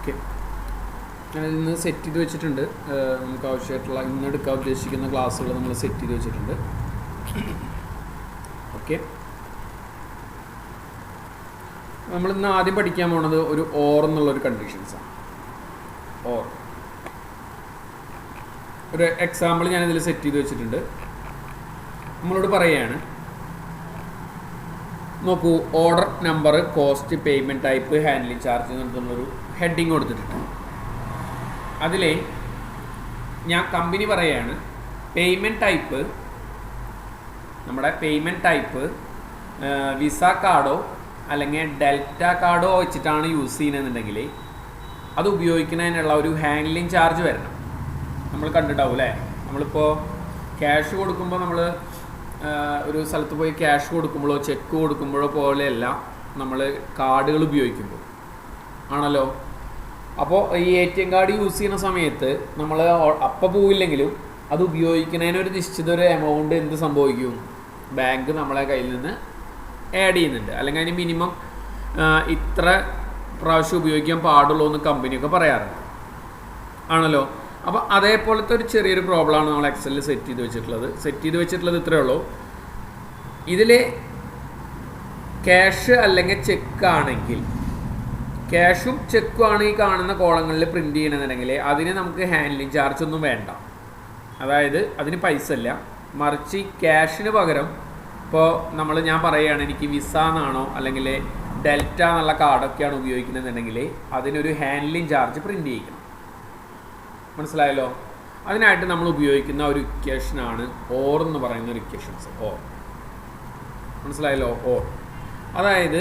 Okay, ഞാനിന്ന് set ചെയ്ത് വെച്ചിട്ടുണ്ട്. നമുക്ക് ആവശ്യമായിട്ടുള്ള ഇന്ന് എടുക്കാൻ ഉദ്ദേശിക്കുന്ന ക്ലാസ്സുകൾ നമ്മൾ സെറ്റ് ചെയ്ത് വെച്ചിട്ടുണ്ട്. ഓക്കെ, നമ്മളിന്ന് ആദ്യം പഠിക്കാൻ പോണത് ഒരു ഓർ എന്നുള്ളൊരു കണ്ടീഷൻസാണ്. ഓർ ഒരു എക്സാമ്പിൾ ഞാനിതിൽ സെറ്റ് ചെയ്ത് വെച്ചിട്ടുണ്ട്. നമ്മളോട് പറയുകയാണ്, നോക്കൂ, order number, cost, payment type, handling charge എന്നിട്ടുള്ളൊരു ഹെഡിങ് കൊടുത്തിട്ടുണ്ട്. അതിൽ ഞാൻ കമ്പനി പറയുകയാണ്, പേയ്മെൻറ്റ് ടൈപ്പ്, നമ്മുടെ പേയ്മെൻറ്റ് ടൈപ്പ് വിസ കാർഡോ അല്ലെങ്കിൽ ഡെൽറ്റ കാർഡോ വെച്ചിട്ടാണ് യൂസ് ചെയ്യുന്നതെന്നുണ്ടെങ്കിൽ അത് ഉപയോഗിക്കുന്നതിനുള്ള ഒരു ഹാൻഡ്ലിംഗ് ചാർജ് വരണം. നമ്മൾ കണ്ടിട്ടാവും അല്ലേ? നമ്മളിപ്പോൾ ക്യാഷ് കൊടുക്കുമ്പോൾ നമ്മൾ ഒരു സ്ഥലത്ത് പോയി ക്യാഷ് കൊടുക്കുമ്പോഴോ ചെക്ക് കൊടുക്കുമ്പോഴോ പോലെയല്ല നമ്മൾ കാർഡുകൾ ഉപയോഗിക്കുമ്പോൾ ആണല്ലോ. അപ്പോൾ ഈ ATM കാർഡ് യൂസ് ചെയ്യുന്ന സമയത്ത് നമ്മൾ അപ്പം പോവില്ലെങ്കിലും അത് ഉപയോഗിക്കുന്നതിനൊരു നിശ്ചിത ഒരു എമൗണ്ട് എന്ത് സംഭവിക്കും, ബാങ്ക് നമ്മളെ കയ്യിൽ നിന്ന് ആഡ് ചെയ്യുന്നുണ്ട്. അല്ലെങ്കിൽ അതിന് മിനിമം ഇത്ര പ്രാവശ്യം ഉപയോഗിക്കാൻ പാടുള്ളൂ എന്ന് കമ്പനിയൊക്കെ പറയാറുണ്ട് ആണല്ലോ. അപ്പോൾ അതേപോലത്തെ ഒരു ചെറിയൊരു പ്രോബ്ലമാണ് നമ്മൾ എക്സലിൽ സെറ്റ് ചെയ്ത് വെച്ചിട്ടുള്ളത് ഇത്രയേ ഉള്ളൂ. ഇതിൽ ക്യാഷ് അല്ലെങ്കിൽ ചെക്ക് ആണെങ്കിൽ, ക്യാഷും ചെക്കും ആണ് ഈ കാണുന്ന കോളങ്ങളിൽ പ്രിൻ്റ് ചെയ്യണമെന്നുണ്ടെങ്കിൽ അതിന് നമുക്ക് ഹാൻഡ്ലിംഗ് ചാർജ് ഒന്നും വേണ്ട. അതായത് അതിന് പൈസ ഇല്ല. മറിച്ച് ഈ ക്യാഷിന് പകരം ഇപ്പോൾ ഞാൻ പറയുകയാണ്, എനിക്ക് വിസ എന്നാണോ അല്ലെങ്കിൽ ഡെൽറ്റ എന്നുള്ള കാർഡൊക്കെയാണ് ഉപയോഗിക്കുന്നതെന്നുണ്ടെങ്കിൽ അതിനൊരു ഹാൻഡ്ലിംഗ് ചാർജ് പ്രിൻ്റ് ചെയ്യിക്കണം. മനസ്സിലായല്ലോ? അതിനായിട്ട് നമ്മൾ ഉപയോഗിക്കുന്ന ഒരു ഇക്വേഷനാണ് ഓർ എന്ന് പറയുന്ന ഒരു ഇക്വേഷൻസ്. ഓർ മനസ്സിലായല്ലോ? ഓർ അതായത്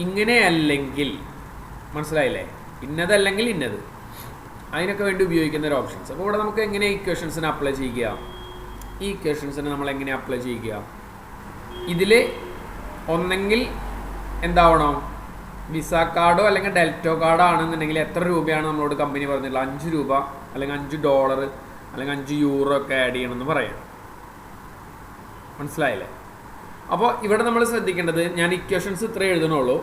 ഇങ്ങനെയല്ലെങ്കിൽ, മനസ്സിലായില്ലേ? ഇന്നതല്ലെങ്കിൽ ഇന്നത്, അതിനൊക്കെ വേണ്ടി ഉപയോഗിക്കുന്ന ഒരു ഓപ്ഷൻസ്. അപ്പോൾ ഇവിടെ നമുക്ക് എങ്ങനെ ഇക്വേഷൻസിനെ അപ്ലൈ ചെയ്യുക? ഈ ഇക്വേഷൻസിനെ നമ്മൾ എങ്ങനെ അപ്ലൈ ചെയ്യുക? ഇതിൽ ഒന്നെങ്കിൽ എന്താവണം, വിസ കാർഡോ അല്ലെങ്കിൽ ഡെൽറ്റോ കാർഡോ ആണെന്നുണ്ടെങ്കിൽ എത്ര രൂപയാണ് നമ്മളോട് കമ്പനി പറഞ്ഞിട്ടുള്ളത്? 5 രൂപ അല്ലെങ്കിൽ $5 അല്ലെങ്കിൽ €5 ഒക്കെ ആഡ് ചെയ്യണമെന്ന് പറയാം. മനസ്സിലായില്ലേ? അപ്പോൾ ഇവിടെ നമ്മൾ ശ്രദ്ധിക്കേണ്ടത്, ഞാൻ ഇക്വേഷൻസ് ഇത്രേ എഴുതണുള്ളൂ,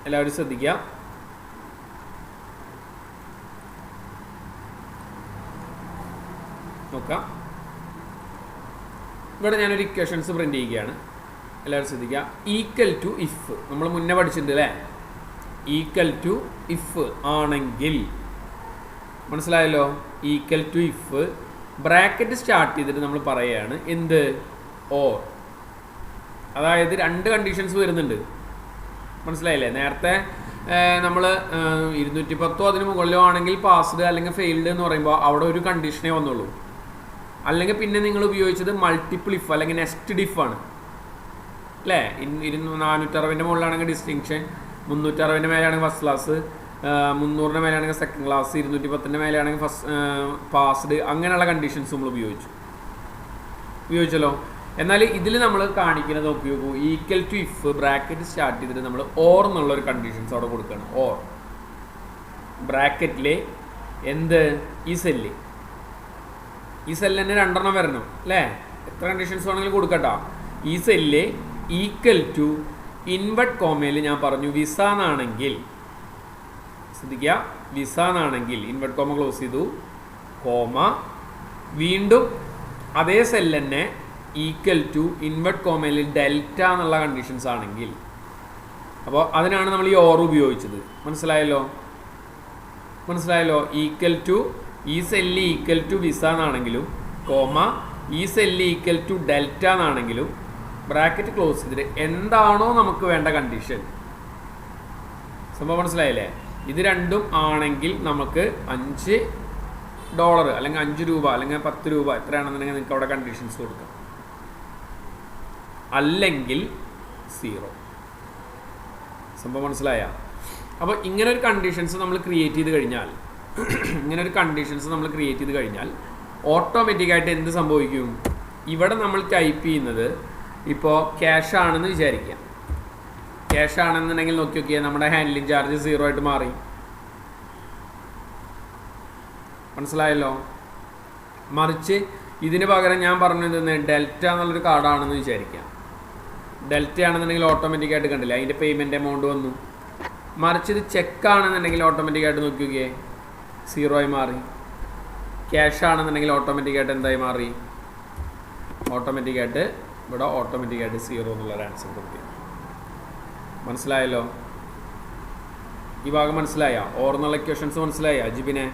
എല്ലാവരും ശ്രദ്ധിക്കുക. നോക്കാം, ഇവിടെ ഞാനൊരു ഇക്വേഷൻസ് പ്രിൻ്റ് ചെയ്യുകയാണ്, എല്ലാവരും ശ്രദ്ധിക്കുക. ഈക്വൽ ടു ഇഫ് നമ്മൾ മുന്നേ പഠിച്ചിട്ടുണ്ട് അല്ലേ? ഈക്വൽ ടു ഇഫ് ആണെങ്കിൽ, മനസ്സിലായല്ലോ? Equal to if bracket start ചെയ്തിട്ട് നമ്മൾ പറയുകയാണ് എന്ത്? ഓർ. അതായത് 2 കണ്ടീഷൻസ് വരുന്നുണ്ട്. മനസ്സിലായില്ലേ? നേരത്തെ നമ്മൾ 210 അതിന് മുകളിലോ ആണെങ്കിൽ പാസ്ഡ് അല്ലെങ്കിൽ ഫെയിൽഡ് എന്ന് പറയുമ്പോൾ അവിടെ ഒരു കണ്ടീഷനേ വന്നുള്ളൂ. അല്ലെങ്കിൽ പിന്നെ നിങ്ങൾ ഉപയോഗിച്ചത് മൾട്ടിപ്പിൾ ഇഫ് അല്ലെങ്കിൽ നെസ്റ്റഡ് ഇഫ് ആണ് അല്ലേ? 460 മുകളിലാണെങ്കിൽ ഡിസ്റ്റിങ്ഷൻ, 360 മേലെയാണെങ്കിൽ ഫസ്റ്റ് ക്ലാസ്, 300 മേലെയാണെങ്കിൽ സെക്കൻഡ് ക്ലാസ്, 210 മേലെയാണെങ്കിൽ പാസ്ഡ്, അങ്ങനെയുള്ള കണ്ടീഷൻസ് നമ്മൾ ഉപയോഗിച്ചല്ലോ. എന്നാൽ ഇതിൽ നമ്മൾ കാണിക്കുന്നത് നോക്കി നോക്കൂ, equal to if bracket start ചെയ്തിട്ട് നമ്മൾ ഓർ എന്നുള്ളൊരു കണ്ടീഷൻസ് അവിടെ കൊടുക്കുകയാണ്. ഓർ ബ്രാക്കറ്റിൽ എന്ത്? ഈ സെല്ല് തന്നെ 2 വരണം അല്ലേ? എത്ര കണ്ടീഷൻസ് വേണമെങ്കിലും കൊടുക്കട്ടോ. ഈ സെല്ല് ഈക്വൽ ടു ഇൻവെർട്ട് കോമയിൽ ഞാൻ പറഞ്ഞു വിസ എന്നാണെങ്കിൽ, ശ്രദ്ധിക്കുക, വിസ എന്നാണെങ്കിൽ ഇൻവെർട്ട് കോമ ക്ലോസ് ചെയ്തു, കോമ, വീണ്ടും അതേ സെല്ല് തന്നെ ഈക്വൽ ടു ഇൻവെർട്ട് കോമയിൽ ഡെൽറ്റ എന്നുള്ള കണ്ടീഷൻസ് ആണെങ്കിൽ, അപ്പോൾ അതിനാണ് നമ്മൾ ഈ ഓർ ഉപയോഗിച്ചത്. മനസ്സിലായല്ലോ? ഈക്വൽ ടു ഈ സെല്ല് ഈക്വൽ ടു വിസ എന്നാണെങ്കിലും, കോമ ഈ സെല്ല് ഈക്വൽ ടു ഡെൽറ്റ എന്നാണെങ്കിലും ബ്രാക്കറ്റ് ക്ലോസ് ചെയ്തിട്ട് എന്താണോ നമുക്ക് വേണ്ട കണ്ടീഷൻ, സംഭവം മനസ്സിലായില്ലേ? ഇത് രണ്ടും ആണെങ്കിൽ നമുക്ക് $5 അല്ലെങ്കിൽ 5 രൂപ അല്ലെങ്കിൽ 10 രൂപ എത്രയാണെന്നുണ്ടെങ്കിൽ നിങ്ങൾക്ക് അവിടെ കണ്ടീഷൻസ് കൊടുക്കാം. അല്ലെങ്കിൽ 0. സംഭവം മനസ്സിലായ? അപ്പോൾ ഇങ്ങനെ ഒരു കണ്ടീഷൻസ് നമ്മൾ ക്രിയേറ്റ് ചെയ്ത് കഴിഞ്ഞാൽ ഓട്ടോമാറ്റിക്കായിട്ട് എന്ത് സംഭവിക്കും? ഇവിടെ നമ്മൾ ടൈപ്പ് ചെയ്യുന്നത് ഇപ്പോൾ ക്യാഷ് ആണെന്ന് വിചാരിക്കാം. ക്യാഷ് ആണെന്നുണ്ടെങ്കിൽ നോക്കിയാൽ നമ്മുടെ ഹാൻഡ്ലിംഗ് ചാർജ് 0 ആയിട്ട് മാറി. മനസ്സിലായല്ലോ? മറിച്ച് ഇതിന് പകരം ഞാൻ പറഞ്ഞത് ഡെൽറ്റ എന്നുള്ളൊരു കാർഡാണെന്ന് വിചാരിക്കാം. ഡെൽറ്റ ആണെന്നുണ്ടെങ്കിൽ ഓട്ടോമാറ്റിക്കായിട്ട് കണ്ടില്ല അതിൻ്റെ പേയ്മെൻറ്റ് എമൗണ്ട് വന്നു. മറിച്ച് ഇത് ചെക്കാണെന്നുണ്ടെങ്കിൽ ഓട്ടോമാറ്റിക്കായിട്ട് നോക്കിയൊക്കെ 0 ആയി മാറി. ക്യാഷ് ആണെന്നുണ്ടെങ്കിൽ ഓട്ടോമാറ്റിക്കായിട്ട് എന്തായി മാറി? ഓട്ടോമാറ്റിക്കായിട്ട് ഇവിടെ ഓട്ടോമാറ്റിക്കായിട്ട് 0 എന്നുള്ളൊരു ആൻസർ കൊടുക്കുക. മനസ്സിലായല്ലോ? ഈ ഭാഗം മനസ്സിലായ? ഓർ എന്നുള്ള ഇക്വേഷൻസ് മനസ്സിലായ ജിബിനെ?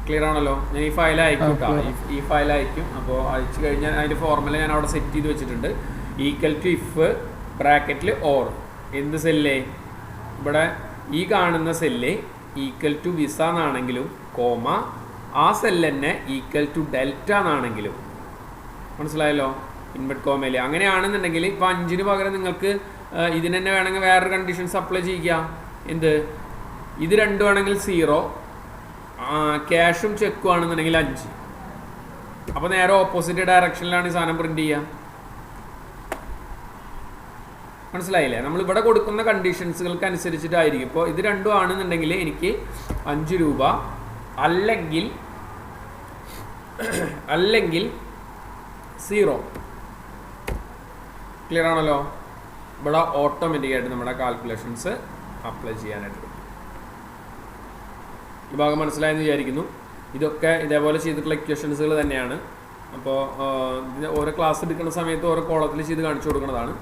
ക്ലിയർ ആണല്ലോ? ഞാൻ ഈ ഫയൽ അയക്കും കേട്ടോ, ഈ ഫയൽ അയക്കും. അപ്പോൾ അയച്ചു കഴിഞ്ഞാൽ അതിൻ്റെ ഫോർമുല ഞാൻ അവിടെ സെറ്റ് ചെയ്ത് വെച്ചിട്ടുണ്ട്. ഈക്വൽ ടു ഇഫ് ബ്രാക്കറ്റിൽ ഓർ എന്ത് സെല്ലേ? ഇവിടെ ഈ കാണുന്ന സെല്ല് ഈക്വൽ ടു വിസ എന്നാണെങ്കിലും കോമ ആ സെല്ല് തന്നെ ഈക്വൽ ടു ഡെൽറ്റ എന്നാണെങ്കിലും. മനസ്സിലായല്ലോ? ഇൻവെർട്ട് കോമയിൽ അങ്ങനെയാണെന്നുണ്ടെങ്കിൽ ഇപ്പോൾ 5 പകരം നിങ്ങൾക്ക് ഇതിന് തന്നെ വേണമെങ്കിൽ വേറൊരു കണ്ടീഷൻസ് അപ്ലൈ ചെയ്യുക. എന്ത്? ഇത് രണ്ടും ആണെങ്കിൽ 0, ക്യാഷും ചെക്കും ആണെന്നുണ്ടെങ്കിൽ 5. അപ്പോൾ നേരെ ഓപ്പോസിറ്റ് ഡയറക്ഷനിലാണ് ഈ സാധനം പ്രിന്റ് ചെയ്യുക. മനസ്സിലായില്ലേ? നമ്മളിവിടെ കൊടുക്കുന്ന കണ്ടീഷൻസുകൾക്ക് അനുസരിച്ചിട്ടായിരിക്കും. ഇപ്പോൾ ഇത് രണ്ടും ആണെന്നുണ്ടെങ്കിൽ എനിക്ക് 5 രൂപ, അല്ലെങ്കിൽ 0. ക്ലിയർ ആണല്ലോ? ഇവിടെ ഓട്ടോമാറ്റിക്കായിട്ട് നമ്മുടെ കാൽക്കുലേഷൻസ് അപ്ലൈ ചെയ്യാനായിട്ട് പറ്റും. ഈ ഭാഗം മനസ്സിലായെന്ന് വിചാരിക്കുന്നു. ഇതൊക്കെ ഇതേപോലെ ചെയ്തിട്ടുള്ള ഇക്വേഷൻസുകൾ തന്നെയാണ്. അപ്പോൾ ഓരോ ക്ലാസ് എടുക്കുന്ന സമയത്ത് ഓരോ കോളത്തിൽ ചെയ്ത് കാണിച്ചു കൊടുക്കുന്നതാണ്.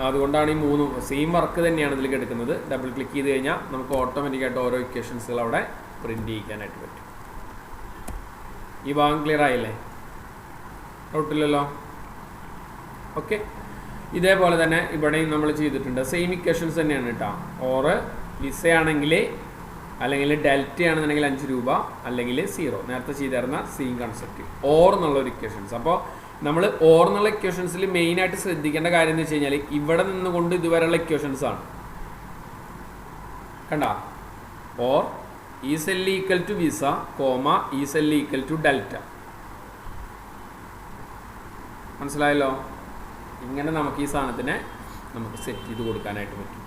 അതുകൊണ്ടാണ് ഈ 3 സെയിം വർക്ക് തന്നെയാണ് ഇതിലേക്ക് എടുക്കുന്നത്. ഡബിൾ ക്ലിക്ക് ചെയ്ത് കഴിഞ്ഞാൽ നമുക്ക് ഓട്ടോമാറ്റിക്കായിട്ട് ഓരോ ഇക്വേഷൻസുകൾ അവിടെ പ്രിന്റ് ചെയ്യിക്കാനായിട്ട് പറ്റും. ഈ ഭാഗം ക്ലിയർ ആയില്ലേ? ഡൗട്ടില്ലല്ലോ? ഓക്കെ. ഇതേപോലെ തന്നെ ഇവിടെയും നമ്മൾ ചെയ്തിട്ടുണ്ട്. സെയിം ഇക്വേഷൻസ് തന്നെയാണ് കേട്ടോ. ഓർ വിസയാണെങ്കിൽ അല്ലെങ്കിൽ ഡെൽറ്റ ആണെന്നുണ്ടെങ്കിൽ 5 രൂപ, അല്ലെങ്കിൽ 0. നേരത്തെ ചെയ്തിരുന്ന സെയിം കൺസെപ്റ്റ് ഓർ എന്നുള്ളൊരു ഇക്വേഷൻസ്. അപ്പോൾ നമ്മൾ ഓർ എന്നുള്ള ഇക്വേഷൻസിൽ മെയിനായിട്ട് ശ്രദ്ധിക്കേണ്ട കാര്യം എന്ന് വെച്ച് കഴിഞ്ഞാൽ ഇവിടെ നിന്നുകൊണ്ട് ഇതുവരെയുള്ള ഇക്വേഷൻസ് ആണ്. കണ്ട? ഓർ ഈ cell equal to Visa comma ഈ സെല്ല് ഈക്വൽ ടു ഡെൽറ്റ. മനസ്സിലായല്ലോ? ഇങ്ങനെ നമുക്ക് ഈ സാധനത്തിനെ നമുക്ക് സെറ്റ് ചെയ്ത് കൊടുക്കാനായിട്ട് പറ്റും.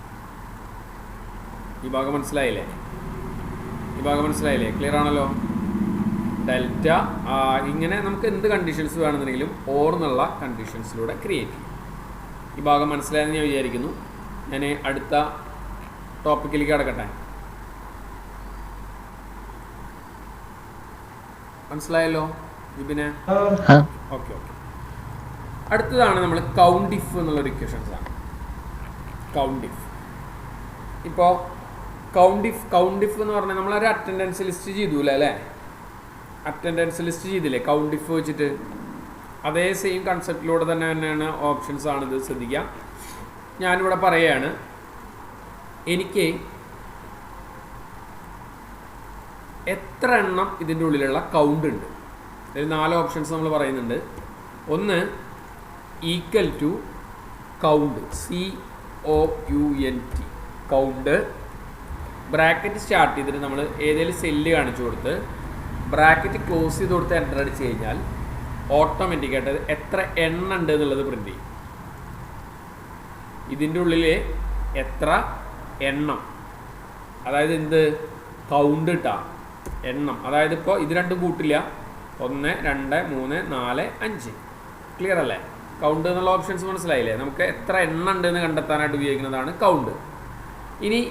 ഈ ഭാഗം മനസ്സിലായില്ലേ? ഈ ഭാഗം മനസ്സിലായില്ലേ? ക്ലിയർ ആണല്ലോ? ഡെൽറ്റ ഇങ്ങനെ നമുക്ക് എന്ത് കണ്ടീഷൻസ് വേണമെന്നുണ്ടെങ്കിലും ഓർ എന്നുള്ള കണ്ടീഷൻസിലൂടെ ക്രിയേറ്റ് ചെയ്യും. ഈ ഭാഗം മനസ്സിലായെന്ന് ഞാൻ വിചാരിക്കുന്നു. ഞാൻ അടുത്ത ടോപ്പിക്കിലേക്ക് കടക്കട്ടെ. മനസ്സിലായല്ലോ ഇതിനെ? ഓക്കെ. അടുത്തതാണ് നമ്മൾ കൗണ്ട് ഇഫ് എന്നുള്ളൊരു ഇക്വേഷൻസ് ആണ്. Count if. ഇപ്പോൾ കൗണ്ട് ഇഫ് എന്ന് പറഞ്ഞാൽ നമ്മളൊരു അറ്റൻഡൻസ് ലിസ്റ്റ് ചെയ്തൂല അല്ലേ? അറ്റൻഡൻസ് ലിസ്റ്റ് ചെയ്തില്ലേ കൗണ്ട് ഇഫ് വെച്ചിട്ട്? അതേ സെയിം കൺസെപ്റ്റിലൂടെ തന്നെയാണ് ഓപ്ഷൻസ് ആണിത്. ശ്രദ്ധിക്കുക, ഞാനിവിടെ പറയുകയാണ്, എനിക്ക് എത്ര എണ്ണം ഇതിൻ്റെ ഉള്ളിലുള്ള കൗണ്ട് ഉണ്ട്. ഇതിൽ 4 ഓപ്ഷൻസ് നമ്മൾ പറയുന്നുണ്ട്. ഒന്ന് equal to count, COUNT, count. Bracket start ചെയ്തിട്ട് നമ്മൾ ഏതെങ്കിലും സെല്ല് കാണിച്ചു കൊടുത്ത് ബ്രാക്കറ്റ് ക്ലോസ് ചെയ്ത് കൊടുത്ത് എൻ്റർ അടിച്ച് കഴിഞ്ഞാൽ ഓട്ടോമാറ്റിക്കായിട്ട് എത്ര എണ്ണം ഉണ്ട് എന്നുള്ളത് പ്രിൻ്റ് ചെയ്യും. ഇതിൻ്റെ ഉള്ളിൽ എത്ര എണ്ണം, അതായത് എന്ത് കൗണ്ട് ഇട്ടാ എണ്ണം. അതായത് ഇപ്പോൾ ഇത് രണ്ടും കൂട്ടില്ല. 1, 2, 3, 4, 5. ക്ലിയർ അല്ലേ? കൗണ്ട് എന്നുള്ള ഓപ്ഷൻസ് മനസ്സിലായില്ലേ? നമുക്ക് എത്ര എണ്ണം ഉണ്ട് എന്ന് കണ്ടെത്താനായിട്ട് ഉപയോഗിക്കുന്നതാണ് കൗണ്ട്. ഇനി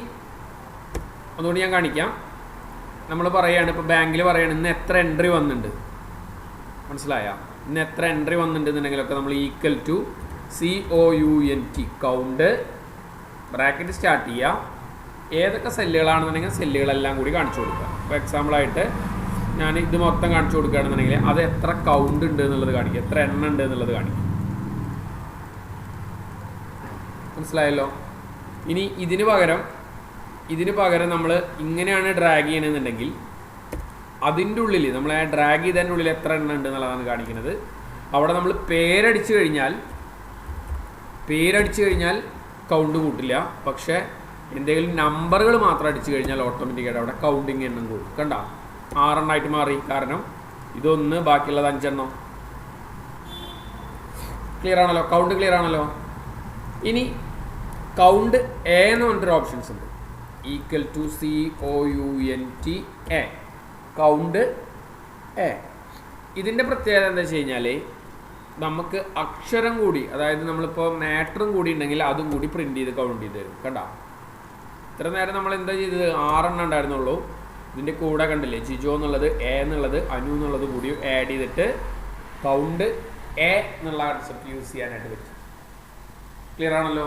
ഒന്നുകൂടി ഞാൻ കാണിക്കാം. നമ്മൾ പറയുകയാണ്, ഇപ്പോൾ ബാങ്കിൽ പറയുകയാണ് ഇന്ന് എത്ര എൻട്രി വന്നിട്ടുണ്ട്. മനസ്സിലായ? ഇന്ന് എത്ര എൻട്രി വന്നിട്ടുണ്ടെന്നുണ്ടെങ്കിലൊക്കെ നമ്മൾ equal to COUNT, count, bracket start ചെയ്യുക. ഏതൊക്കെ സെല്ലുകളാണെന്നുണ്ടെങ്കിൽ സെല്ലുകളെല്ലാം കൂടി കാണിച്ചു കൊടുക്കുക. ഇപ്പോൾ എക്സാമ്പിളായിട്ട് ഞാൻ ഇത് മൊത്തം കാണിച്ചു കൊടുക്കുകയാണെന്നുണ്ടെങ്കിൽ അത് എത്ര കൗണ്ട് ഉണ്ട് എന്നുള്ളത് കാണിക്കുക, എത്ര എണ്ണം ഉണ്ട് എന്നുള്ളത് കാണിക്കും. മനസ്സിലായല്ലോ? ഇനി ഇതിന് പകരം നമ്മൾ ഇങ്ങനെയാണ് ഡ്രാഗ് ചെയ്യണമെന്നുണ്ടെങ്കിൽ അതിൻ്റെ ഉള്ളിൽ നമ്മൾ ആ ഡ്രാഗ് ചെയ്തതിൻ്റെ ഉള്ളിൽ എത്ര എണ്ണം ഉണ്ട് എന്നുള്ളതാണ് കാണിക്കുന്നത്. അവിടെ നമ്മൾ പേരടിച്ചു കഴിഞ്ഞാൽ കൗണ്ട് കൂട്ടില്ല. പക്ഷേ എന്തെങ്കിലും നമ്പറുകൾ മാത്രം അടിച്ചു കഴിഞ്ഞാൽ ഓട്ടോമാറ്റിക്കായിട്ട് അവിടെ കൗണ്ടിങ് എണ്ണം കൂടും. കണ്ട? 6 എണ്ണമായിട്ട് മാറി. കാരണം ഇതൊന്ന്, ബാക്കിയുള്ളത് 5 എണ്ണം. ക്ലിയർ ആണല്ലോ? കൗണ്ട് ക്ലിയർ ആണല്ലോ? ഇനി കൗണ്ട് എ എന്ന് പറഞ്ഞിട്ടൊരു ഓപ്ഷൻസ് ഉണ്ട്. Equal to COUNT A, count A. ഇതിൻ്റെ പ്രത്യേകത എന്താ വെച്ച് കഴിഞ്ഞാൽ നമുക്ക് അക്ഷരം കൂടി, അതായത് നമ്മളിപ്പോൾ മാറ്ററും കൂടി ഉണ്ടെങ്കിൽ അതും കൂടി പ്രിന്റ് ചെയ്ത് കൗണ്ട് ചെയ്ത് തരും. കണ്ടോ, ഇത്ര നേരം നമ്മൾ എന്താ ചെയ്തത്, 6 എണ്ണം ഉണ്ടായിരുന്നുള്ളൂ. ഇതിൻ്റെ കൂടെ കണ്ടില്ലേ ജിജോ എന്നുള്ളത്, എ എന്നുള്ളത്, അനു എന്നുള്ളത് കൂടി ആഡ് ചെയ്തിട്ട് കൗണ്ട് എ എന്നുള്ള കൺസെപ്റ്റ് യൂസ് ചെയ്യാനായിട്ട് പറ്റും. ക്ലിയർ ആണല്ലോ?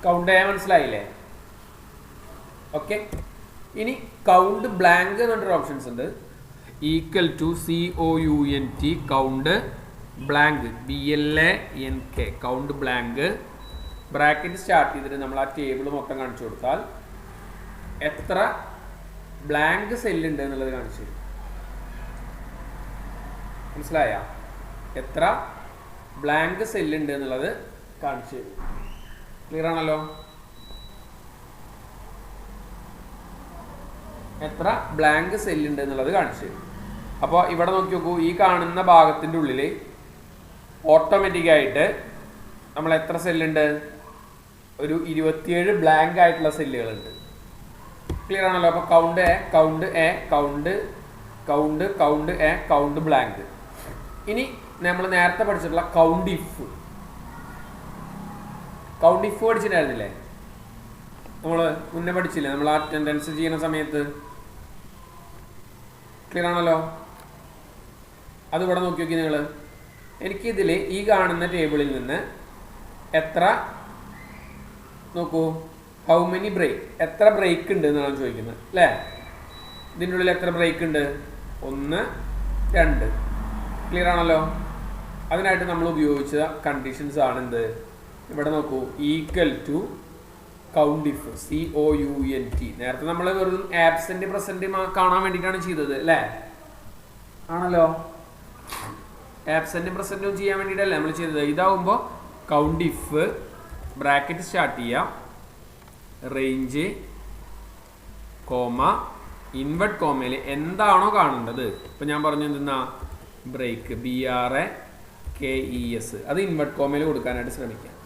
കൗണ്ട് എ മനസ്സിലായില്ലേ? ഓക്കെ. ഇനി കൗണ്ട് ബ്ലാങ്ക് എന്ന് പറഞ്ഞൊരു ഓപ്ഷൻസ് ഉണ്ട്. Equal to COUNT count blank, BLANK count blank, bracket start ചെയ്തിട്ട് നമ്മൾ ആ ടേബിൾ മൊത്തം കാണിച്ചു കൊടുത്താൽ എത്ര ബ്ലാങ്ക് സെല്ലുണ്ട് എന്നുള്ളത് കാണിച്ചു തരും. മനസ്സിലായ? എത്ര ബ്ലാങ്ക് സെല്ലുണ്ട് എന്നുള്ളത് കാണിച്ചു തരും. ക്ലിയർ ആണല്ലോ? എത്ര ബ്ലാങ്ക് സെല്ലുണ്ട് എന്നുള്ളത് കാണിച്ചു തരും. അപ്പോൾ ഇവിടെ നോക്കി നോക്കൂ, ഈ കാണുന്ന ഭാഗത്തിൻ്റെ ഉള്ളിൽ ഓട്ടോമാറ്റിക്കായിട്ട് നമ്മൾ എത്ര സെല്ലുണ്ട്, ഒരു 27 ബ്ലാങ്ക് ആയിട്ടുള്ള സെല്ലുകളുണ്ട്. ക്ലിയർ ആണല്ലോ? അപ്പോൾ count A, count A, count count count A, count blank. ഇനി നമ്മൾ നേരത്തെ പഠിച്ചിട്ടുള്ള കൗണ്ട് ഇഫ് പഠിച്ചിട്ടുണ്ടായിരുന്നില്ലേ? നമ്മൾ മുന്നേ പഠിച്ചില്ലേ, നമ്മൾ അറ്റൻഡൻസ് ചെയ്യുന്ന സമയത്ത്. ക്ലിയർ ആണല്ലോ? അതിവിടെ നോക്കി നോക്കി നിങ്ങൾ. എനിക്കിതിൽ ഈ കാണുന്ന ടേബിളിൽ നിന്ന് എത്ര, നോക്കൂ, ഹൗ മെനി ബ്രേക്ക്, എത്ര ബ്രേക്ക് ഉണ്ട് എന്നാണ് ചോദിക്കുന്നത് അല്ലേ? ഇതിൻ്റെ ഉള്ളിൽ എത്ര ബ്രേക്ക് ഉണ്ട്? 1, 2. ക്ലിയർ ആണല്ലോ? അതിനായിട്ട് നമ്മൾ ഉപയോഗിച്ച കണ്ടീഷൻസ് ആണ് എന്ത്? ഇവിടെ നോക്കൂ, equal to count if, COUNT. നേരത്തെ നമ്മൾ വെറും ആബ്സെന്റ് പ്രസന്റ് കാണാൻ വേണ്ടിയിട്ടാണ് ചെയ്തത് അല്ലേ? ആണല്ലോ? ആബ്സെന്റും പ്രസന്റും ചെയ്യാൻ വേണ്ടിയിട്ടല്ലേ നമ്മൾ ചെയ്തത്. ഇതാവുമ്പോൾ കൗണ്ട് ഇഫ്, ബ്രാക്കറ്റ് സ്റ്റാർട്ട് ചെയ്യാം, റേഞ്ച്, കോമ, ഇൻവെർട്ട് കോമയിൽ എന്താണോ കാണേണ്ടത്. ഇപ്പം ഞാൻ പറഞ്ഞു എന്തെന്നാ, ബ്രേക്ക്, BRAKES, അത് ഇൻവെർട്ട് കോമയിൽ കൊടുക്കാനായിട്ട് ശ്രമിക്കാം.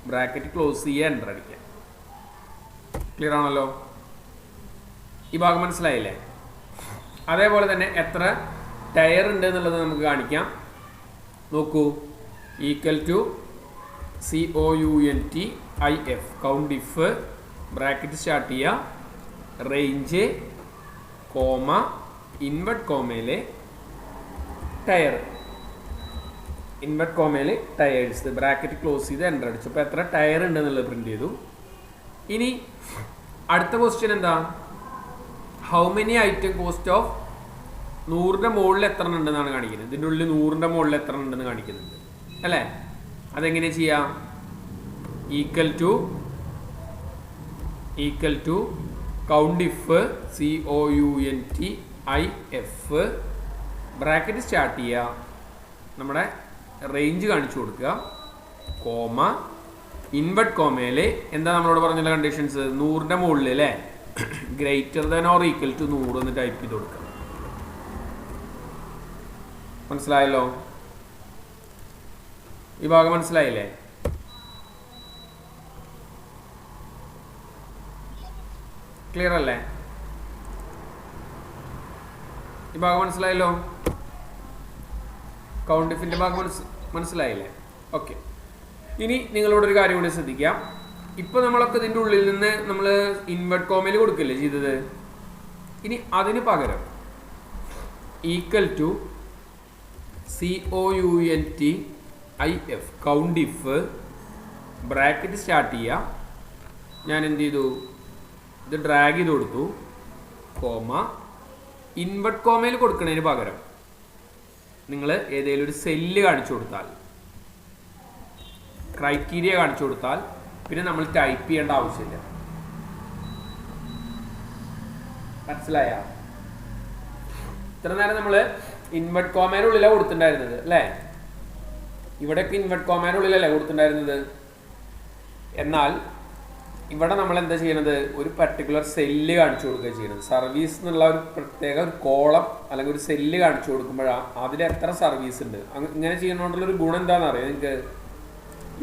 ബ്രാക്കറ്റ് ക്ലോസ് ചെയ്യുക, എൻ്റർ അടിക്കുക. ക്ലിയർ ആണല്ലോ? ഈ ഭാഗം മനസ്സിലായില്ലേ? അതേപോലെ തന്നെ എത്ര ടയർ ഉണ്ട് എന്നുള്ളത് നമുക്ക് കാണിക്കാം. നോക്കൂ, equal to COUNTIF count if, bracket start ചെയ്യുക, റേഞ്ച്, കോമ, ഇൻവെർട്ട് കോമയിൽ ടയർ, ഇൻവെർട്ട് കോമയിൽ ടയേഴ്സ്, ബ്രാക്കറ്റ് ക്ലോസ് ചെയ്ത് എൻ്റർ അടിച്ചു. അപ്പോൾ എത്ര ടയർ ഉണ്ട് എന്നുള്ളത് പ്രിന്റ് ചെയ്തു. ഇനി അടുത്ത ക്വസ്റ്റ്യൻ എന്താ? How many item cost of, 100ന്റെ മുകളിൽ എത്ര ഉണ്ടെന്നാണ് കാണിക്കുന്നത്. ഇതിൻ്റെ ഉള്ളിൽ 100ന്റെ മുകളിൽ എത്ര ഉണ്ടെന്ന് കാണിക്കുന്നുണ്ട് അല്ലേ? അതെങ്ങനെ ചെയ്യാം? Equal to count if, COUNTIF, bracket start ചെയ്യുക, നമ്മുടെ റേഞ്ച് കാണിച്ചു കൊടുക്കുക, കോമ, ഇൻവെർട്ട് കോമയിൽ എന്താ നമ്മളോട് പറഞ്ഞുള്ള കണ്ടീഷൻസ്? 100ന്റെ മുകളിൽ അല്ലേ, greater than or equal to 100 എന്ന് ടൈപ്പ് ചെയ്ത് കൊടുക്കുക. മനസ്സിലായല്ലോ? ഈ ഭാഗം മനസ്സിലായില്ലേ? ക്ലിയർ അല്ലേ? ഈ ഭാഗം മനസ്സിലായല്ലോ? കൗണ്ട് ഇഫിൻ്റെ ഭാഗം മനസ്സിലായില്ലേ? ഓക്കെ. ഇനി നിങ്ങളോടൊരു കാര്യം കൂടി ശ്രദ്ധിക്കാം. ഇപ്പോൾ നമ്മളൊക്കെ ഇതിൻ്റെ ഉള്ളിൽ നിന്ന് നമ്മൾ ഇൻവെർട്ട് കോമയിൽ കൊടുക്കില്ലേ ചെയ്തത്. ഇനി അതിന് പകരം equal to COUNTIF count if, bracket start ചെയ്യുക. ഞാൻ എന്ത് ചെയ്തു? ഇത് ഡ്രാഗ് ചെയ്ത് കൊടുത്തു, കോമ, ഇൻവെർട്ട് കോമയിൽ കൊടുക്കുന്നതിന് പകരം നിങ്ങൾ ഏതെങ്കിലും ഒരു സെല്ല് കാണിച്ചു കൊടുത്താൽ, ക്രൈറ്റീരിയ കാണിച്ചു കൊടുത്താൽ പിന്നെ നമ്മൾ ടൈപ്പ് ചെയ്യേണ്ട ആവശ്യമില്ല. മനസ്സിലായ? ഇത്ര നേരം നമ്മൾ ഇൻവെർട്ട് കോമയുടെ ഉള്ളിലാണ് കൊടുത്തിട്ടുണ്ടായിരുന്നത് അല്ലേ? ഇവിടെയൊക്കെ ഇൻവെർട്ട് കോമയുടെ ഉള്ളിലല്ലേ കൊടുത്തിട്ടുണ്ടായിരുന്നത്. എന്നാൽ ഇവിടെ നമ്മൾ എന്താ ചെയ്യണത്? ഒരു പർട്ടിക്കുലർ സെല്ല് കാണിച്ചു കൊടുക്കുക ചെയ്യണത്. സർവീസ് എന്നുള്ള ഒരു പ്രത്യേക ഒരു കോളം അല്ലെങ്കിൽ ഒരു സെല്ല് കാണിച്ചു കൊടുക്കുമ്പോഴാണ് അതിൽ എത്ര സർവീസ് ഉണ്ട്. ഇങ്ങനെ ചെയ്യുന്നതുകൊണ്ടുള്ളൊരു ഗുണം എന്താണെന്ന് അറിയാം നിങ്ങൾക്ക്?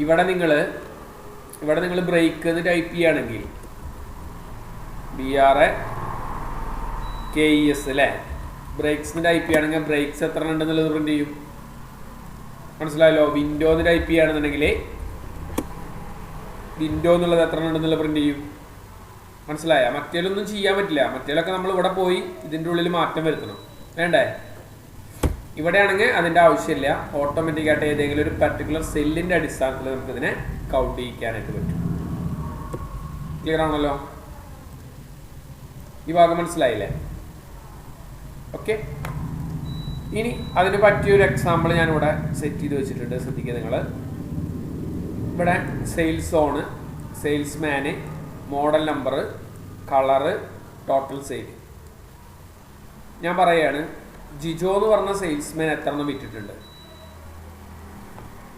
ഇവിടെ നിങ്ങൾ ബ്രേക്ക് എന്ന് ടൈപ്പ് ചെയ്യുകയാണെങ്കിൽ BRAKES അല്ലേ, ബ്രേക്സിന് ടൈപ്പ് ചെയ്യുകയാണെങ്കിൽ ബ്രേക്സ് എത്ര ഉണ്ടെന്നുള്ളത് പ്രിന്റ് ചെയ്യും. മനസ്സിലായല്ലോ? വിൻഡോന്ന് ടൈപ്പ് ചെയ്യുകയാണെന്നുണ്ടെങ്കിൽ വിൻഡോ എന്നുള്ളത് എത്ര ഉണ്ടെന്നുള്ളത് പ്രിന്റ് ചെയ്യും. മനസ്സിലായ? മറ്റേലൊന്നും ചെയ്യാൻ പറ്റില്ല. മറ്റേലൊക്കെ നമ്മൾ ഇവിടെ പോയി ഇതിൻ്റെ ഉള്ളിൽ മാറ്റം വരുത്തണം. വേണ്ടേ? ഇവിടെയാണെങ്കിൽ അതിൻ്റെ ആവശ്യമില്ല. ഓട്ടോമാറ്റിക്കായിട്ട് ഏതെങ്കിലും ഒരു പർട്ടിക്കുലർ സെല്ലിൻ്റെ അടിസ്ഥാനത്തിൽ നമുക്കിതിനെ കൗണ്ട് ചെയ്യിക്കാനായിട്ട് പറ്റും. ക്ലിയർ ആണല്ലോ? ഈ ഭാഗം മനസ്സിലായില്ലേ? ഓക്കെ. ഇനി അതിന് പറ്റിയൊരു എക്സാമ്പിൾ ഞാനിവിടെ സെറ്റ് ചെയ്ത് വെച്ചിട്ടുണ്ട്. ശ്രദ്ധിക്കുക നിങ്ങൾ. ഇവിടെ sales on, salesman, model number, colour, total sale. ഞാൻ പറയുകയാണ്, ജിജോ എന്ന് പറഞ്ഞ സെയിൽസ്മാൻ എത്ര എണ്ണം വിറ്റിട്ടുണ്ട്?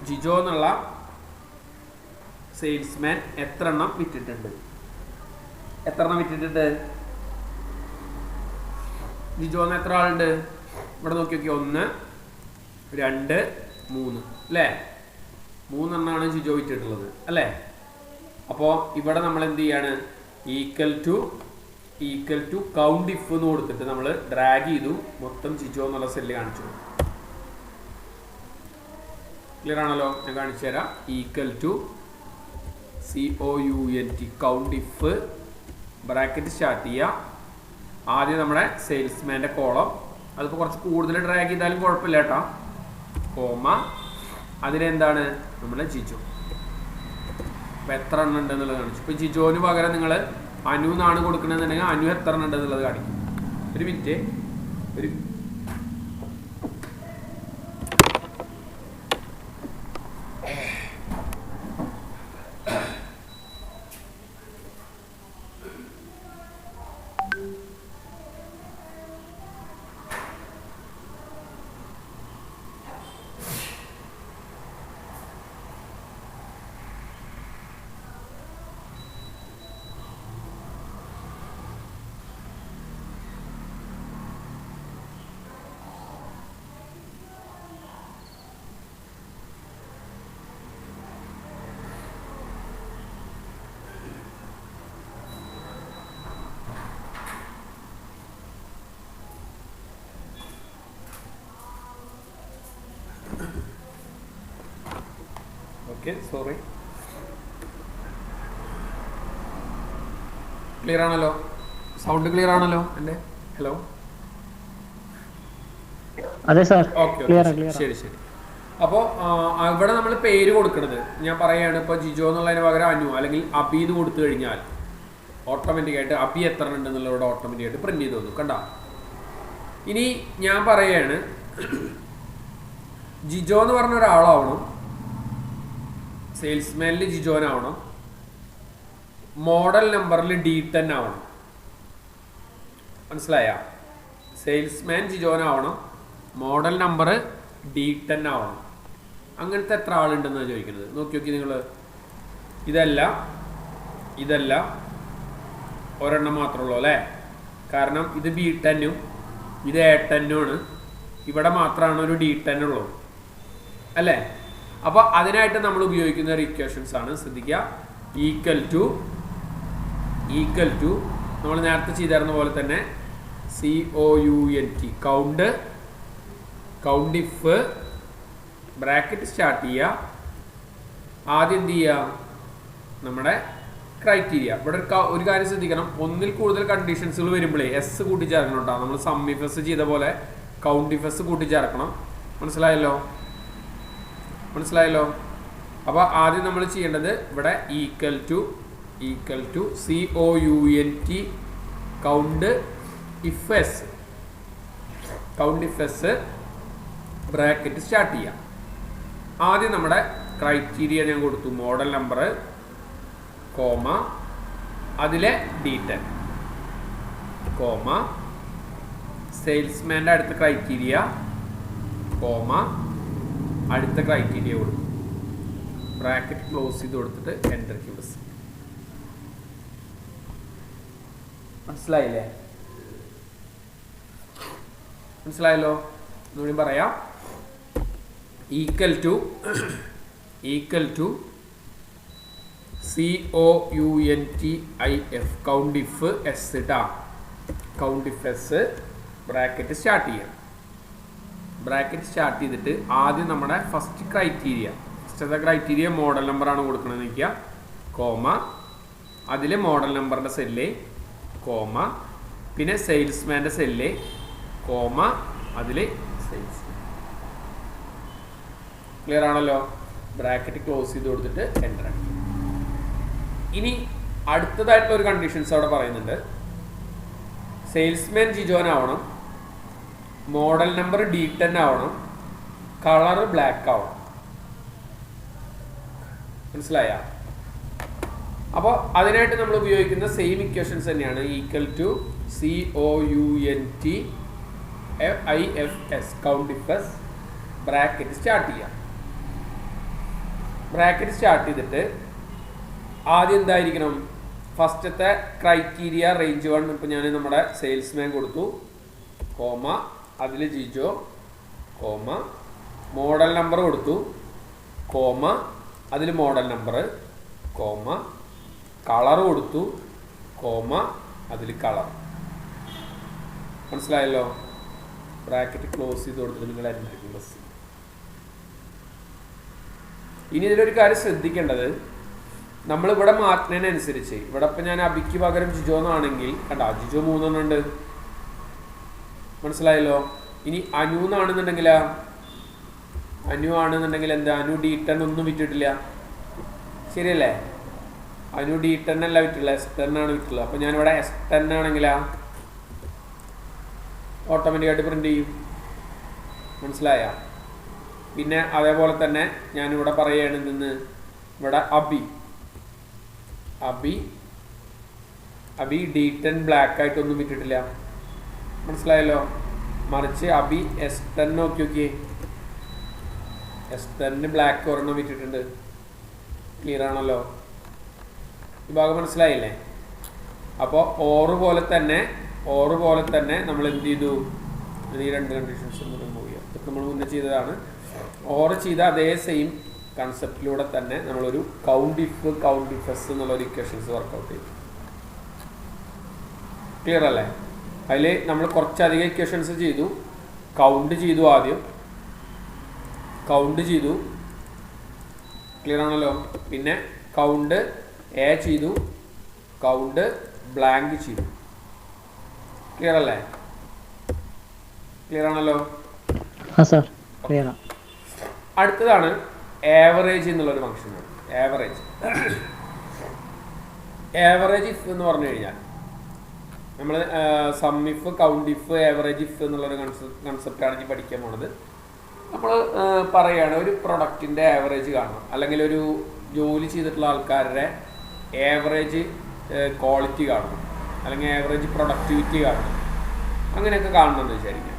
ജിജോ എന്നുള്ള സെയിൽസ്മാൻ എത്ര എണ്ണം വിറ്റിട്ടുണ്ട്? എത്ര എണ്ണം വിറ്റിട്ടുണ്ട്? ജിജോ എന്ന് എത്ര ആളുണ്ട്? ഇവിടെ നോക്കി നോക്കി. 1, 2, 3 അല്ലേ? 3 എണ്ണമാണ് ജിജോ വിറ്റിട്ടുള്ളത് അല്ലേ? അപ്പോൾ ഇവിടെ നമ്മൾ എന്ത് ചെയ്യാണ്? ഈക്വൽ ടു കൗണ്ട് ഇഫ് എന്ന് കൊടുത്തിട്ട് നമ്മൾ ഡ്രാഗ് ചെയ്തു. മൊത്തം ജിജോ എന്നുള്ള സെല്ല് കാണിച്ചു. ക്ലിയർ ആണല്ലോ? ഞാൻ കാണിച്ചു തരാം. Equal to COUNT count if, bracket start ചെയ്യുക. ആദ്യം നമ്മുടെ സെയിൽസ്മാൻ്റെ കോളം, അതിപ്പോൾ കുറച്ച് കൂടുതൽ ഡ്രാഗ് ചെയ്താലും കുഴപ്പമില്ല കേട്ടോ. കോമ, അതിലെന്താണ് നമ്മുടെ ജിജോ. അപ്പോൾ എത്ര എണ്ണം ഉണ്ടെന്നുള്ളത് കാണിച്ചു. ഇപ്പോൾ ജിജോന് പകരം നിങ്ങൾ അനു എന്നാണ് കൊടുക്കണമെന്നുണ്ടെങ്കിൽ അനു എത്ര എണ്ണം ഉണ്ടെന്നുള്ളത് കാണിക്കും. ഒരു മിനിറ്റ്. Okay, sorry. ക്ലിയർ ആണല്ലോ? സൗണ്ട് ക്ലിയർ ആണല്ലോ എൻ്റെ? ഹലോ? അതെ സാർ. ഓക്കെ, ശരി ശരി. അപ്പോൾ ഇവിടെ നമ്മൾ പേര് കൊടുക്കുന്നത് ഞാൻ പറയുകയാണ്. ഇപ്പോൾ ജിജോ എന്നുള്ളതിന് പകരം അനു അല്ലെങ്കിൽ അബി എന്ന് കൊടുത്തു കഴിഞ്ഞാൽ ഓട്ടോമാറ്റിക്കായിട്ട് അബി എത്ര ഉണ്ടെന്നുള്ളവിടെ ഓട്ടോമാറ്റിക്കായിട്ട് പ്രിന്റ് ചെയ്ത് തന്നു. കണ്ട? ഇനി ഞാൻ പറയുകയാണ്, ജിജോ എന്ന് പറഞ്ഞ ഒരാളാവണം, സെയിൽസ്മാനിൽ ജിജോനാവണം, മോഡൽ നമ്പറിൽ D10 ആവണം. മനസ്സിലായ? സെയിൽസ്മാൻ ജിജോനാവണം, മോഡൽ നമ്പർ D10 ആവണം. അങ്ങനത്തെ എത്ര ആളുണ്ടെന്നാണ് ചോദിക്കുന്നത്. നോക്കി നോക്കി നിങ്ങൾ. ഇതല്ല ഒരെണ്ണം മാത്രമുള്ളൂ അല്ലേ? കാരണം ഇത് B10ഉം ഇത് A10ഉം ആണ്. ഇവിടെ മാത്രമാണ് ഒരു D10 ഉള്ളൂ അല്ലേ? അപ്പോൾ അതിനായിട്ട് നമ്മൾ ഉപയോഗിക്കുന്ന ഒരു ഇക്വേഷൻസ് ആണ്. ശ്രദ്ധിക്കുക. ഈക്വൽ ടു നമ്മൾ നേരത്തെ ചെയ്തിരുന്ന പോലെ തന്നെ COUNT count if, bracket start ചെയ്യുക. ആദ്യം എന്ത് ചെയ്യുക? നമ്മുടെ ക്രൈറ്റീരിയ. ഇവിടെ ഒരു കാര്യം ശ്രദ്ധിക്കണം. ഒന്നിൽ കൂടുതൽ കണ്ടീഷൻസുകൾ വരുമ്പോഴേ എസ് കൂട്ടിച്ചേർക്കണം കേട്ടോ. നമ്മൾ സം ഇഫ് എസ് ചെയ്ത പോലെ കൗണ്ട് ഇഫ് എസ് കൂട്ടിച്ചേർക്കണം. മനസ്സിലായല്ലോ? അപ്പോൾ ആദ്യം നമ്മൾ ചെയ്യേണ്ടത് ഇവിടെ equal to COUNT count if S bracket start ചെയ്യാം. ആദ്യം നമ്മുടെ ക്രൈറ്റീരിയ ഞാൻ കൊടുത്തു. മോഡൽ നമ്പർ, കോമ, അതിലെ D10, കോമ, സെയിൽസ്മാൻ്റെ അടുത്ത ക്രൈറ്റീരിയ, കോമ, അടുത്ത ക്രൈറ്റീരിയ കൊടുക്കും. ബ്രാക്കറ്റ് ക്ലോസ് ചെയ്ത് കൊടുത്തിട്ട് എൻ്റർ കീസ്. മനസ്സിലായല്ലോ? ഒന്നുകൂടി പറയാം. Equal to COUNTIF count if S ഇട്ടാ. Count if S bracket start ചെയ്യാം. ബ്രാക്കറ്റ് സ്റ്റാർട്ട് ചെയ്തിട്ട് ആദ്യം നമ്മുടെ ഫസ്റ്റത്തെ ക്രൈറ്റീരിയ മോഡൽ നമ്പറാണ് കൊടുക്കണമെന്ന് വയ്ക്കുക, കോമ, അതിൽ മോഡൽ നമ്പറിൻ്റെ സെല്ല്, കോമ, പിന്നെ സെയിൽസ്മാൻ്റെ സെല്ല്, കോമ, അതിൽ സെയിൽസ്. ക്ലിയർ ആണല്ലോ? ബ്രാക്കറ്റ് ക്ലോസ് ചെയ്ത് കൊടുത്തിട്ട് എൻ്റർ ആക്കി. ഇനി അടുത്തതായിട്ടുള്ള ഒരു കണ്ടീഷൻസ് അവിടെ പറയുന്നുണ്ട്. സെയിൽസ്മാൻ ജിജോൻ ആവണം, മോഡൽ നമ്പർ D10 ആവണം, കളർ ബ്ലാക്ക് ആവണം. മനസ്സിലായ? അപ്പോൾ അതിനായിട്ട് നമ്മൾ ഉപയോഗിക്കുന്ന സെയിം ഇക്വേഷൻസ് തന്നെയാണ്. Equal to COUNTIFS countifs bracket start ചെയ്യാം. ബ്രാക്കറ്റ് സ്റ്റാർട്ട് ചെയ്തിട്ട് ആദ്യം എന്തായിരിക്കണം, ഫസ്റ്റത്തെ ക്രൈറ്റീരിയ റേഞ്ച് 1. ഇപ്പോൾ ഞാൻ നമ്മുടെ സെയിൽസ്മാൻ കൊടുത്തു, കോമ, അതിൽ ജിജോ, കോമ, മോഡൽ നമ്പർ കൊടുത്തു, കോമ, അതിൽ മോഡൽ നമ്പർ, കോമ, കളർ കൊടുത്തു, കോമ, അതിൽ കളർ. മനസ്സിലായല്ലോ? ബ്രാക്കറ്റ് ക്ലോസ് ചെയ്ത് കൊടുത്തിട്ട് നിങ്ങൾ എൻ്റർ പ്രസ് ചെയ്യും. ഇനി ഇതിലൊരു കാര്യം ശ്രദ്ധിക്കേണ്ടത്, നമ്മളിവിടെ മാറ്റുന്നതിനനുസരിച്ച്, ഇവിടെ ഇപ്പം ഞാൻ അബിക്ക് പകരം ജിജോ എന്നാണെങ്കിൽ കണ്ട ജിജോ 3 ഉണ്ട്. മനസ്സിലായല്ലോ? ഇനി അനു എന്നാണെന്നുണ്ടെങ്കിൽ എന്താ, അനു D10 ഒന്നും വിറ്റിട്ടില്ല, ശരിയല്ലേ? അനു D10 അല്ല വിറ്റുള്ള, S10 ആണ് വിറ്റുള്ളത്. അപ്പം ഞാനിവിടെ S10 ആണെങ്കിലാ ഓട്ടോമാറ്റിക്കായിട്ട് പ്രിന്റ് ചെയ്യും. മനസ്സിലായ? പിന്നെ അതേപോലെ തന്നെ ഞാനിവിടെ പറയുകയാണ് നിന്ന്, ഇവിടെ അബി D10 ബ്ലാക്ക് ആയിട്ടൊന്നും വിറ്റിട്ടില്ല. മനസ്സിലായല്ലോ? മറിച്ച് അബി S10 നോക്കിയേ, S10 ബ്ലാക്ക് ഒരെണ്ണം വിറ്റിട്ടുണ്ട്. ക്ലിയർ ആണല്ലോ? ഈ ഭാഗം മനസ്സിലായില്ലേ? അപ്പോൾ ഓറ് പോലെ തന്നെ നമ്മൾ എന്ത് ചെയ്തു, ഈ 2 കണ്ടീഷൻസ് റിമൂവ് ചെയ്യാം. ഇതൊക്കെ നമ്മൾ മുന്നേ ചെയ്തതാണ്. ഓറ് ചെയ്ത അതേ സെയിം കൺസെപ്റ്റിലൂടെ തന്നെ നമ്മളൊരു കൗണ്ടിഫസ് എന്നുള്ളൊരു ഇക്വേഷൻസ് വർക്കൗട്ട് ചെയ്തു. ക്ലിയർ അല്ലേ? അതിൽ നമ്മൾ കുറച്ചധികം ഇക്വേഷൻസ് ചെയ്തു. ആദ്യം കൗണ്ട് ചെയ്തു. ക്ലിയർ ആണല്ലോ? പിന്നെ കൗണ്ട് എ ചെയ്തു, കൗണ്ട് ബ്ലാങ്ക് ചെയ്തു. ക്ലിയർ അല്ലേ? ക്ലിയർ ആണല്ലോ? അടുത്തതാണ് ആവറേജ് എന്നുള്ളൊരു ഫംഗ്ഷനാണ്. ആവറേജ് ഇഫ് എന്ന് പറഞ്ഞു കഴിഞ്ഞാൽ നമ്മൾ sum if, count if, average if എന്നുള്ളൊരു കൺസെപ്റ്റാണ് ഇനി പഠിക്കാൻ പോണത്. നമ്മൾ പറയുകയാണ് ഒരു പ്രൊഡക്റ്റിൻ്റെ ആവറേജ് കാണണം, അല്ലെങ്കിൽ ഒരു ജോലി ചെയ്തിട്ടുള്ള ആൾക്കാരുടെ ആവറേജ് ക്വാളിറ്റി കാണണം, അല്ലെങ്കിൽ ആവറേജ് പ്രൊഡക്ടിവിറ്റി കാണണം. അങ്ങനെയൊക്കെ കാണണമെന്ന് വിചാരിക്കാം.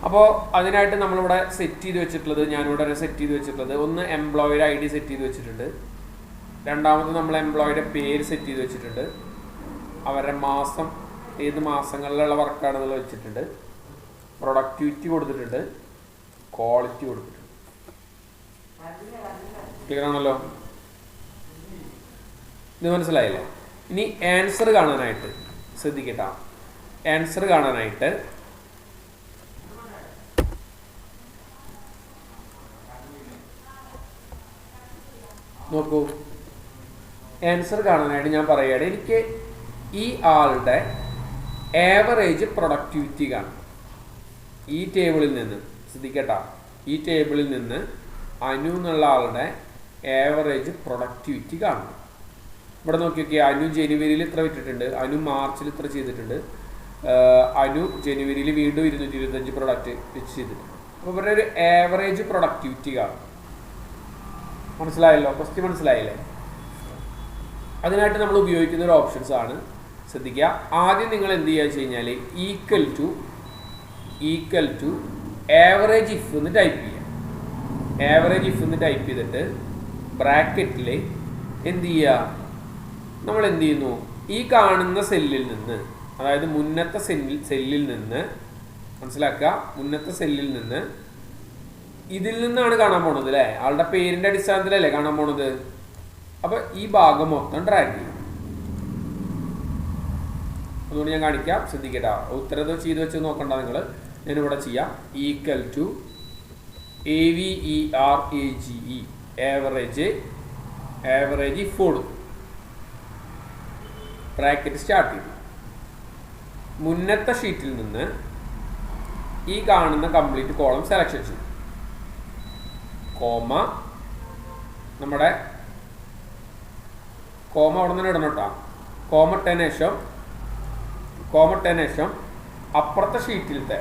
അപ്പോൾ അതിനായിട്ട് നമ്മളിവിടെ സെറ്റ് ചെയ്ത് വെച്ചിട്ടുള്ളത്, ഞാനിവിടെ സെറ്റ് ചെയ്ത് വെച്ചിട്ടുള്ളത്, ഒന്ന് എംപ്ലോയിയുടെ ID സെറ്റ് ചെയ്ത് വെച്ചിട്ടുണ്ട്. രണ്ടാമത് നമ്മൾ എംപ്ലോയിയുടെ പേര് സെറ്റ് ചെയ്ത് വെച്ചിട്ടുണ്ട്. അവരുടെ മാസം, ഏത് മാസങ്ങളിലുള്ള വർക്കാണെന്നുള്ളത് വെച്ചിട്ടുണ്ട്. പ്രൊഡക്ടിവിറ്റി കൊടുത്തിട്ടുണ്ട്, ക്വാളിറ്റി കൊടുത്തിട്ടുണ്ട്. ക്ലിയർ ആണല്ലോ? ഇത് മനസ്സിലായില്ലേ? ഇനി ആൻസർ കാണാനായിട്ട് ശ്രദ്ധിക്കട്ടോ. ആൻസർ കാണാനായിട്ട് നോക്കൂ, ആൻസർ കാണാനായിട്ട് ഞാൻ പറയുകയാണ്, എനിക്ക് ഈ ആളുടെ ആവറേജ് പ്രൊഡക്ടിവിറ്റി കാണും. ഈ ടേബിളിൽ നിന്ന് ശ്രദ്ധിക്കട്ടോ, ഈ ടേബിളിൽ നിന്ന് അനു എന്നുള്ള ആളുടെ ആവറേജ് പ്രൊഡക്ടിവിറ്റി കാണണം. ഇവിടെ നോക്കിയൊക്കെ അനു ജനുവരിയിൽ ഇത്ര വിറ്റിട്ടുണ്ട്, അനു മാർച്ചിൽ ഇത്ര ചെയ്തിട്ടുണ്ട്, അനു ജനുവരിയിൽ വീണ്ടും 225 പ്രൊഡക്റ്റ് വെച്ച് ചെയ്തിട്ടുണ്ട്. അപ്പോൾ ഇവരുടെ ഒരു ആവറേജ് പ്രൊഡക്ടിവിറ്റി കാണും. മനസ്സിലായല്ലോ? ക്വസ്റ്റ്യൻ മനസ്സിലായില്ലേ? അതിനായിട്ട് നമ്മൾ ഉപയോഗിക്കുന്ന ഒരു ഓപ്ഷൻസ് ആണ്. ശ്രദ്ധിക്കുക, ആദ്യം നിങ്ങൾ എന്ത് ചെയ്യുക വെച്ച് കഴിഞ്ഞാൽ ഈക്വൽ ടു ആവറേജ് ഇഫ് എന്ന് ടൈപ്പ് ചെയ്യുക. ആവറേജ് ഇഫ് എന്ന് ടൈപ്പ് ചെയ്തിട്ട് ബ്രാക്കറ്റിൽ എന്ത് ചെയ്യുക, നമ്മൾ എന്ത് ചെയ്യുന്നു, ഈ കാണുന്ന സെല്ലിൽ നിന്ന്, അതായത് മുന്നത്തെ സെല്ലിൽ നിന്ന്, മനസ്സിലാക്കുക, മുന്നത്തെ സെല്ലിൽ നിന്ന് ഇതിൽ നിന്നാണ് കാണാൻ പോണത് അല്ലേ, ആളുടെ പേരിൻ്റെ അടിസ്ഥാനത്തിലല്ലേ കാണാൻ പോണത്. അപ്പോൾ ഈ ഭാഗം മൊത്തം ഡ്രാഗ് ചെയ്യും. അതുകൊണ്ട് ഞാൻ കാണിക്കാം, ശ്രദ്ധിക്കട്ടോ. ഉത്തരം ചെയ്ത് വെച്ച് നോക്കണ്ട നിങ്ങൾ. ഞാനിവിടെ ചെയ്യാം. ഈക്വൽ ടു AVERAGE ആവറേജ് ഫോഡ് ബ്രാക്കറ്റ് സ്റ്റാർട്ട് ചെയ്തു. മുന്നത്തെ ഷീറ്റിൽ നിന്ന് ഈ കാണുന്ന കംപ്ലീറ്റ് കോളം സെലക്ഷൻ ചെയ്തു. കോമ നമ്മുടെ കോമ അവിടെ നിന്ന് ഇടണം കേട്ടോ. കോമ ഇട്ടതിന് ശേഷം അപ്പുറത്തെ ഷീറ്റിലത്തെ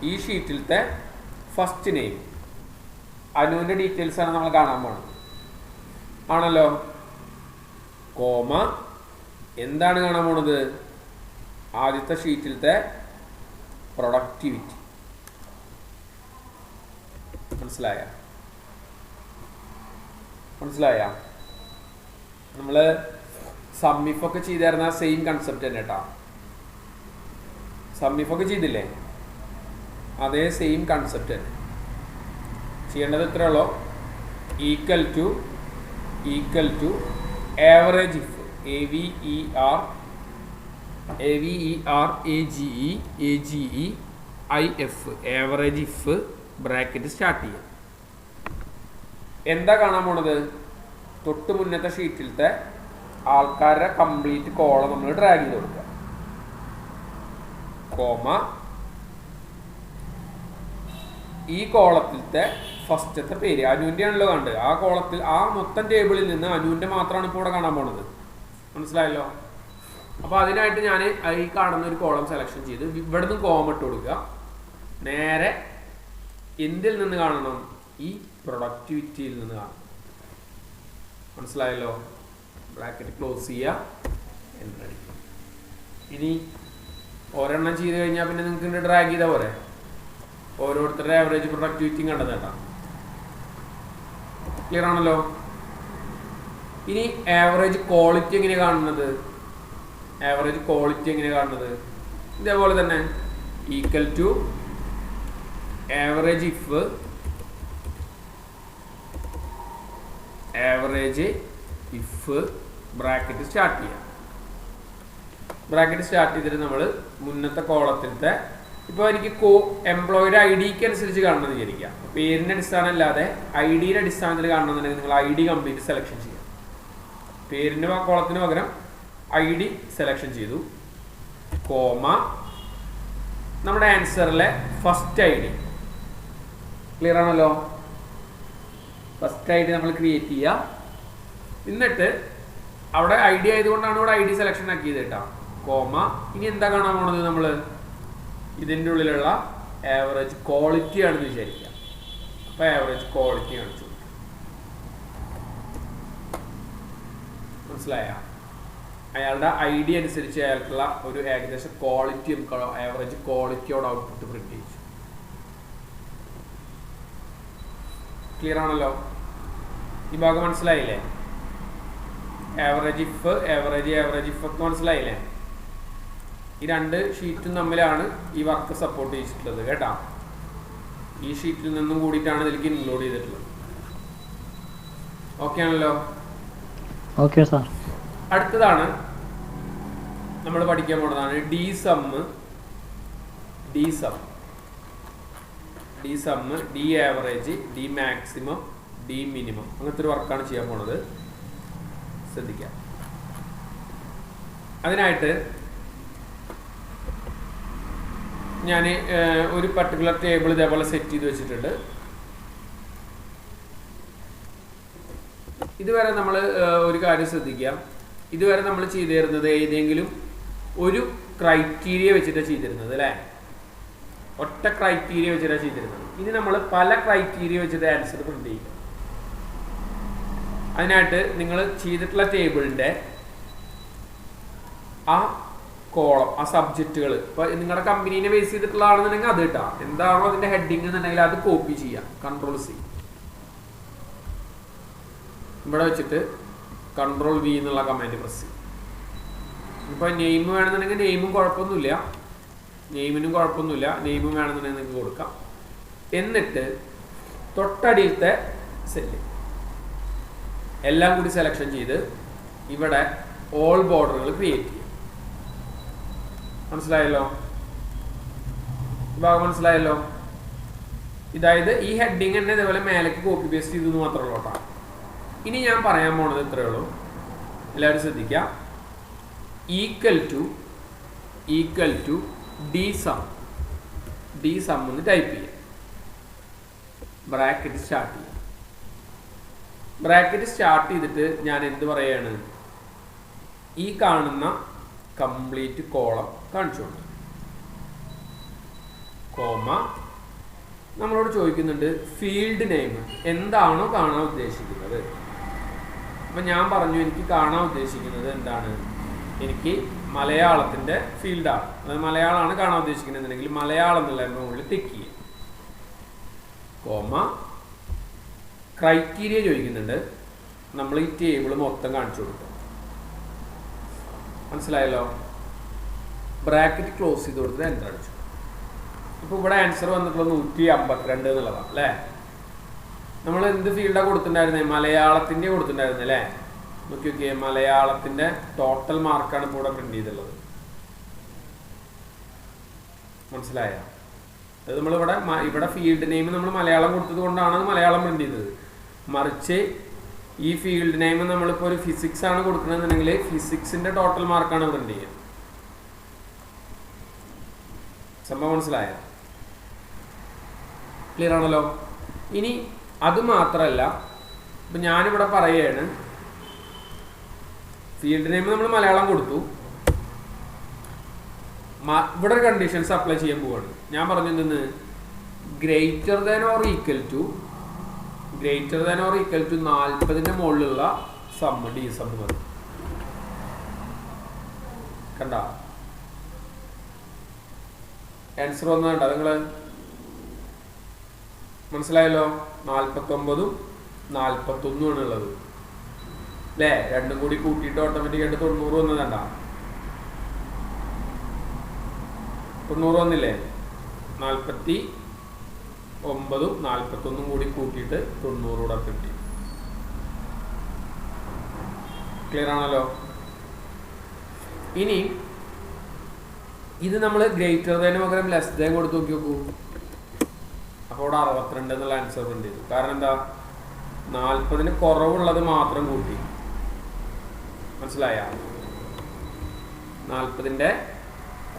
ഈ ഷീറ്റിലത്തെ ഫസ്റ്റ് നെയിം അനുവിൻ്റെ ഡീറ്റെയിൽസാണ് നമ്മൾ കാണാൻ പോകുന്നത്. ആണല്ലോ. കോമ എന്താണ് കാണാൻ പോണത്? ആദ്യത്തെ ഷീറ്റിലത്തെ പ്രൊഡക്ടിവിറ്റി. മനസ്സിലായ നമ്മൾ സമ്മിഫൊക്കെ ചെയ്തായിരുന്ന സെയിം കൺസെപ്റ്റ് തന്നെ കേട്ടോ. സമ്മിഫൊക്കെ ചെയ്തില്ലേ, അതേ സെയിം കൺസെപ്റ്റ് തന്നെ. ചെയ്യേണ്ടത് ഇത്രേ ഉള്ളൂ. Equal to average if AVERAGE average if bracket start ചെയ്യാം. എന്താ കാണാൻ പോണത്? തൊട്ട് മുന്നത്തെ ഷീറ്റിലത്തെ ആൾക്കാരുടെ കംപ്ലീറ്റ് കോളം നമ്മൾ ഡ്രാഗ് ചെയ്ത് കൊടുക്കുക. കോമ ഈ കോളത്തിലത്തെ ഫസ്റ്റത്തെ പേര് അനുവിൻ്റെ ആണല്ലോ കണ്ട്. ആ കോളത്തിൽ ആ മൊത്തം ടേബിളിൽ നിന്ന് അനുവിൻ്റെ മാത്രമാണ് ഇപ്പോൾ ഇവിടെ കാണാൻ പോണത്. മനസ്സിലായല്ലോ. അപ്പോൾ അതിനായിട്ട് ഞാൻ ഈ കാണുന്ന ഒരു കോളം സെലക്ഷൻ ചെയ്ത് ഇവിടെ നിന്ന് കോമ ഇട്ട് കൊടുക്കുക. നേരെ എന്തിൽ നിന്ന് കാണണം? ഈ പ്രൊഡക്ടിവിറ്റിയിൽ നിന്ന് കാണണം. മനസ്സിലായല്ലോ. ബ്രാക്കറ്റ് ക്ലോസ് ചെയ്യുക, എൻ്റർ അടിക്കുക. ഇനി ഒരെണ്ണം ചെയ്ത് കഴിഞ്ഞാൽ പിന്നെ നിങ്ങൾക്ക് ഡ്രാഗ് ചെയ്താൽ പോരെ. ഓരോരുത്തരുടെ ആവറേജ് പ്രൊഡക്ടിവിറ്റിയും കണ്ടത് കേട്ടോ. ക്ലിയർ ആണല്ലോ. ഇനി ആവറേജ് ക്വാളിറ്റി എങ്ങനെയാണ് കാണുന്നത്? ഇതേപോലെ തന്നെ equal to average if bracket start ചെയ്യാം. ബ്രാക്കറ്റ് സ്റ്റാർട്ട് ചെയ്തിട്ട് നമ്മൾ മുന്നത്തെ കോളത്തിലത്തെ ഇപ്പോൾ എനിക്ക് എംപ്ലോയിയുടെ ID അനുസരിച്ച് കാണണമെന്ന് വിചാരിക്കുക. പേരിൻ്റെ അടിസ്ഥാനം അല്ലാതെ ID-യുടെ അടിസ്ഥാനത്തിൽ കാണണമെന്നുണ്ടെങ്കിൽ നിങ്ങൾ ID കംപ്ലീറ്റ് സെലക്ഷൻ ചെയ്യാം. പേരിൻ്റെ കോളത്തിന് പകരം ID സെലക്ഷൻ ചെയ്തു. കോമ നമ്മുടെ ആൻസറിലെ ഫസ്റ്റ് ID. ക്ലിയർ ആണല്ലോ. ഫസ്റ്റ് ID നമ്മൾ ക്രിയേറ്റ് ചെയ്യുക. എന്നിട്ട് അവിടെ ID ആയതുകൊണ്ടാണ് ഇവിടെ ID സെലക്ഷൻ ആക്കിയത് കേട്ടോ. കോമ ഇനി എന്താ കാണാൻ പോണത്? നമ്മൾ ഇതിൻ്റെ ഉള്ളിലുള്ള ആവറേജ് ക്വാളിറ്റി ആണെന്ന് വിചാരിക്കുക. അപ്പോൾ ആവറേജ് ക്വാളിറ്റി കാണിച്ചു. മനസ്സിലായ? അയാളുടെ ID അനുസരിച്ച് അയാൾക്കുള്ള ഒരു ഏകദേശം ക്വാളിറ്റി ആവറേജ് ക്വാളിറ്റിയോട് ഔട്ട്പുട്ട് പ്രിന്റ് ചെയ്യിച്ചു. ക്ലിയർ ആണല്ലോ. ഈ ഭാഗം മനസ്സിലായില്ലേ? ആവറേജ് ഇഫ് ഒക്കെ മനസ്സിലായില്ലേ? ഈ രണ്ട് ഷീറ്റും തമ്മിലാണ് ഈ വർക്ക് സപ്പോർട്ട് ചെയ്തിട്ടുള്ളത് കേട്ടോ. ഈ ഷീറ്റിൽ നിന്നും കൂടിയിട്ടാണ് ഇതിലേക്ക് ഇൻക്ലൂഡ് ചെയ്തിട്ടുള്ളത്. ഓക്കെ ആണല്ലോ. Okay sir. അടുത്തതാണ് നമ്മൾ പഠിക്കാൻ പോകുന്നതാണ് D sum, D average, D maximum, D minimum. അങ്ങനത്തെ ഒരു വർക്കാണ് ചെയ്യാൻ പോണത്. ശ്രദ്ധിക്കാം. അതിനായിട്ട് ഞാൻ ഒരു പർട്ടിക്കുലർ ടേബിൾ ഇതേപോലെ സെറ്റ് ചെയ്ത് വെച്ചിട്ടുണ്ട്. ഇതുവരെ നമ്മൾ ഒരു കാര്യം ശ്രദ്ധിക്കാം. ഇതുവരെ നമ്മൾ ചെയ്തിരുന്നത് ഏതെങ്കിലും ഒരു ക്രൈറ്റീരിയ വെച്ചിട്ടാണ് ചെയ്തിരുന്നത് അല്ലേ? ഒറ്റ ക്രൈറ്റീരിയ വെച്ചിട്ടാണ് ചെയ്തിരുന്നത്. ഇനി നമ്മൾ പല ക്രൈറ്റീരിയ വെച്ചിട്ട് ആൻസർ പ്രിന്റ് ചെയ്യും. അതിനായിട്ട് നിങ്ങൾ ചെയ്തിട്ടുള്ള ടേബിളിൻ്റെ ആ കോളം, ആ സബ്ജക്റ്റുകൾ, ഇപ്പോൾ നിങ്ങളുടെ കമ്പനീനെ ബേസ് ചെയ്തിട്ടുള്ളതാണെന്നുണ്ടെങ്കിൽ അത് കിട്ടാം. എന്താണോ അതിൻ്റെ ഹെഡിങ് എന്നുണ്ടെങ്കിൽ അത് കോപ്പി ചെയ്യാം. Ctrl+C ഇവിടെ വെച്ചിട്ട് Ctrl+V എന്നുള്ള കമാൻഡ് പ്രസ് ചെയ്യും. ഇപ്പോൾ നെയിം വേണമെന്നുണ്ടെങ്കിൽ നെയിമും കുഴപ്പമൊന്നുമില്ല, നെയിമിനും കുഴപ്പമൊന്നുമില്ല. നെയിമും വേണമെന്നുണ്ടെങ്കിൽ നിങ്ങൾക്ക് കൊടുക്കാം. എന്നിട്ട് തൊട്ടടിയിലത്തെ സെല്ല് എല്ലാം കൂടി സെലക്ഷൻ ചെയ്ത് ഇവിടെ ഓൾ ബോർഡറുകൾ ക്രിയേറ്റ് ചെയ്യും. മനസ്സിലായല്ലോ? ഈ ഭാഗം മനസ്സിലായല്ലോ? ഇതായത് ഈ ഹെഡിങ് തന്നെ ഇതേപോലെ മേലേക്ക് കോപ്പി പേസ്റ്റ് ചെയ്തു മാത്രമേ ഉള്ളൂ കേട്ടോ. ഇനി ഞാൻ പറയാൻ പോണത് ഇത്രയേ ഉള്ളൂ, എല്ലാവരും ശ്രദ്ധിക്കുക. ഈക്വൽ ടു ഡി സം എന്ന് ടൈപ്പ് ചെയ്യുക. ബ്രാക്കറ്റ് സ്റ്റാർട്ട് ചെയ്യുക. ബ്രാക്കറ്റ് സ്റ്റാർട്ട് ചെയ്തിട്ട് ഞാൻ എന്ത് പറയാണ്, ഈ കാണുന്ന കംപ്ലീറ്റ് കോളം കാണിച്ചുകൊണ്ട് കോമ നമ്മളോട് ചോദിക്കുന്നുണ്ട് ഫീൽഡ് നെയിം എന്താണോ കാണാൻ ഉദ്ദേശിക്കുന്നത്. അപ്പം ഞാൻ പറഞ്ഞു എനിക്ക് കാണാൻ ഉദ്ദേശിക്കുന്നത് എന്താണ്, എനിക്ക് മലയാളത്തിൻ്റെ ഫീൽഡാണ്, അതായത് മലയാളമാണ് കാണാൻ ഉദ്ദേശിക്കുന്നതെന്നുണ്ടെങ്കിൽ മലയാളം എന്നുള്ളതിൻ്റെ മുകളിൽ ടിക്ക് ചെയ്യുക. കോമ ക്രൈറ്റീരിയ ചോദിക്കുന്നുണ്ട്, നമ്മൾ ഈ ടേബിൾ മൊത്തം കാണിച്ചു കൊടുക്കും. മനസ്സിലായല്ലോ? ബ്രാക്കറ്റ് ക്ലോസ് ചെയ്ത് കൊടുത്ത് എൻ്റർ അടിച്ചു. ഇപ്പോൾ ഇവിടെ ആൻസർ വന്നിട്ടുള്ളത് 152 എന്നുള്ളതാണ് അല്ലേ. നമ്മൾ എന്ത് ഫീൽഡാണ് കൊടുത്തിട്ടുണ്ടായിരുന്നത്, മലയാളത്തിൻ്റെ കൊടുത്തിട്ടുണ്ടായിരുന്നത് അല്ലേ. നോക്കി നോക്കിയേ, മലയാളത്തിൻ്റെ ടോട്ടൽ മാർക്കാണ് ഇപ്പോൾ ഇവിടെ പ്രിന്റ് ചെയ്തിട്ടുള്ളത്. മനസ്സിലായ? അത് നമ്മളിവിടെ ഫീൽഡ് നെയിം നമ്മൾ മലയാളം കൊടുത്തത് കൊണ്ടാണ് മലയാളം പ്രിന്റ് ചെയ്തത്. മറിച്ച് ഈ ഫീൽഡ് നെയിം നമ്മളിപ്പോൾ ഒരു ഫിസിക്സ് ആണ് കൊടുക്കണമെന്നുണ്ടെങ്കിൽ ഫിസിക്സിന്റെ ടോട്ടൽ മാർക്കാണ് പ്രിന്റ് ചെയ്യുക. സംഭവം മനസ്സിലായ? ക്ലിയർ ആണല്ലോ? ഇനി അത് മാത്രമല്ല, ഇപ്പം ഞാനിവിടെ പറയുകയാണ് ഫീൽഡ് നെയിം നമ്മൾ മലയാളം കൊടുത്തു, ഇവിടെ ഒരു കണ്ടീഷൻസ് അപ്ലൈ ചെയ്യാൻ പോവാണ്. ഞാൻ പറഞ്ഞത് greater than or equal to 40 മുകളിലുള്ള സമ്മ് ഡി സമ്മ് മതി. കണ്ട ആൻസർ വന്നതുണ്ട നിങ്ങൾ മനസ്സിലായല്ലോ? 49 41 ആണ് ഉള്ളത് അല്ലേ. രണ്ടും കൂടി കൂട്ടിയിട്ട് ഓട്ടോമാറ്റിക്കായിട്ട് 90 വന്നതണ്ട. 90 വന്നില്ലേ? 49 41 കൂടി കൂട്ടിയിട്ട് 90 കൂടെ കിട്ടി. ക്ലിയർ ആണല്ലോ? ഇനി ഇത് നമ്മൾ ഗ്രേറ്റർ ദാന് പകരം ലെസ് ദാൻ കൊടുത്ത് നോക്കി നോക്കൂ. അപ്പോൾ ഇവിടെ 62 എന്നുള്ള ആൻസർ പ്രിന്റ് ചെയ്തു. കാരണം എന്താ, 40 കുറവുള്ളത് മാത്രം കൂട്ടി. മനസ്സിലായ? 40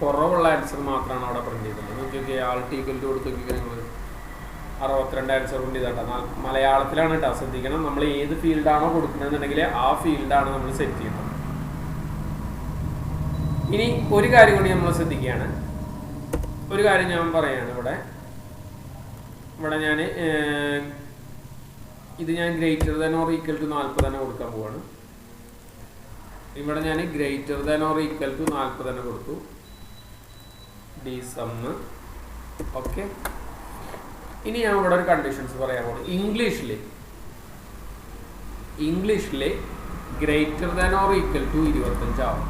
കുറവുള്ള ആൻസർ മാത്രമാണ് അവിടെ പ്രിന്റ് ചെയ്തത്. നോക്കി നോക്കിയാൽ ആൾട്ട് ഈക്വൽ ടു കൊടുത്ത് നോക്കിയാൽ നിങ്ങൾ 62 ആൻസർ പ്രിന്റ് ചെയ്താട്ടാ. മലയാളത്തിലാണ് കേട്ടോ, ശ്രദ്ധിക്കണം. നമ്മൾ ഏത് ഫീൽഡാണോ കൊടുക്കുന്നതെന്നുണ്ടെങ്കിൽ ആ ഫീൽഡാണ് നമ്മൾ സെറ്റ് ചെയ്യുന്നത്. ഇനി ഒരു കാര്യം കൂടി നമ്മൾ ശ്രദ്ധിക്കുകയാണ്. ഒരു കാര്യം ഞാൻ പറയുകയാണ്. ഇവിടെ ഞാൻ ഇത് ഞാൻ greater than or equal to 40 തന്നെ കൊടുക്കാൻ പോവാണ്. ഇവിടെ ഞാൻ greater than or equal to 40 തന്നെ കൊടുത്തു. The sum okay. ഇനി ഞാൻ ഇവിടെ ഒരു കണ്ടീഷൻസ് പറയാൻ പോകുന്നു. ഇംഗ്ലീഷിലെ greater than or equal to 25 ആവും.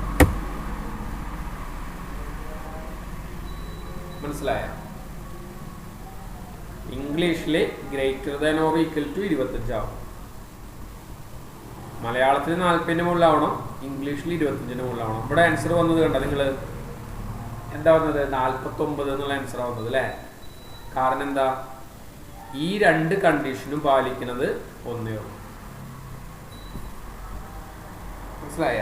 മനസ്സിലായ? ഇംഗ്ലീഷിലെ greater than or equal to 25 ആവും. മലയാളത്തിൽ 40 മുകളിലാവണം, ഇംഗ്ലീഷിൽ 25 മുകളിലാവണം. ഇവിടെ ആൻസർ വന്നത് കണ്ട നിങ്ങൾ, എന്താ വന്നത്? 49 എന്നുള്ള ആൻസർ വന്നത് അല്ലേ. കാരണം എന്താ, ഈ രണ്ട് കണ്ടീഷനും പാലിക്കുന്നത് ഒന്നേ ഉള്ളൂ. മനസ്സിലായ?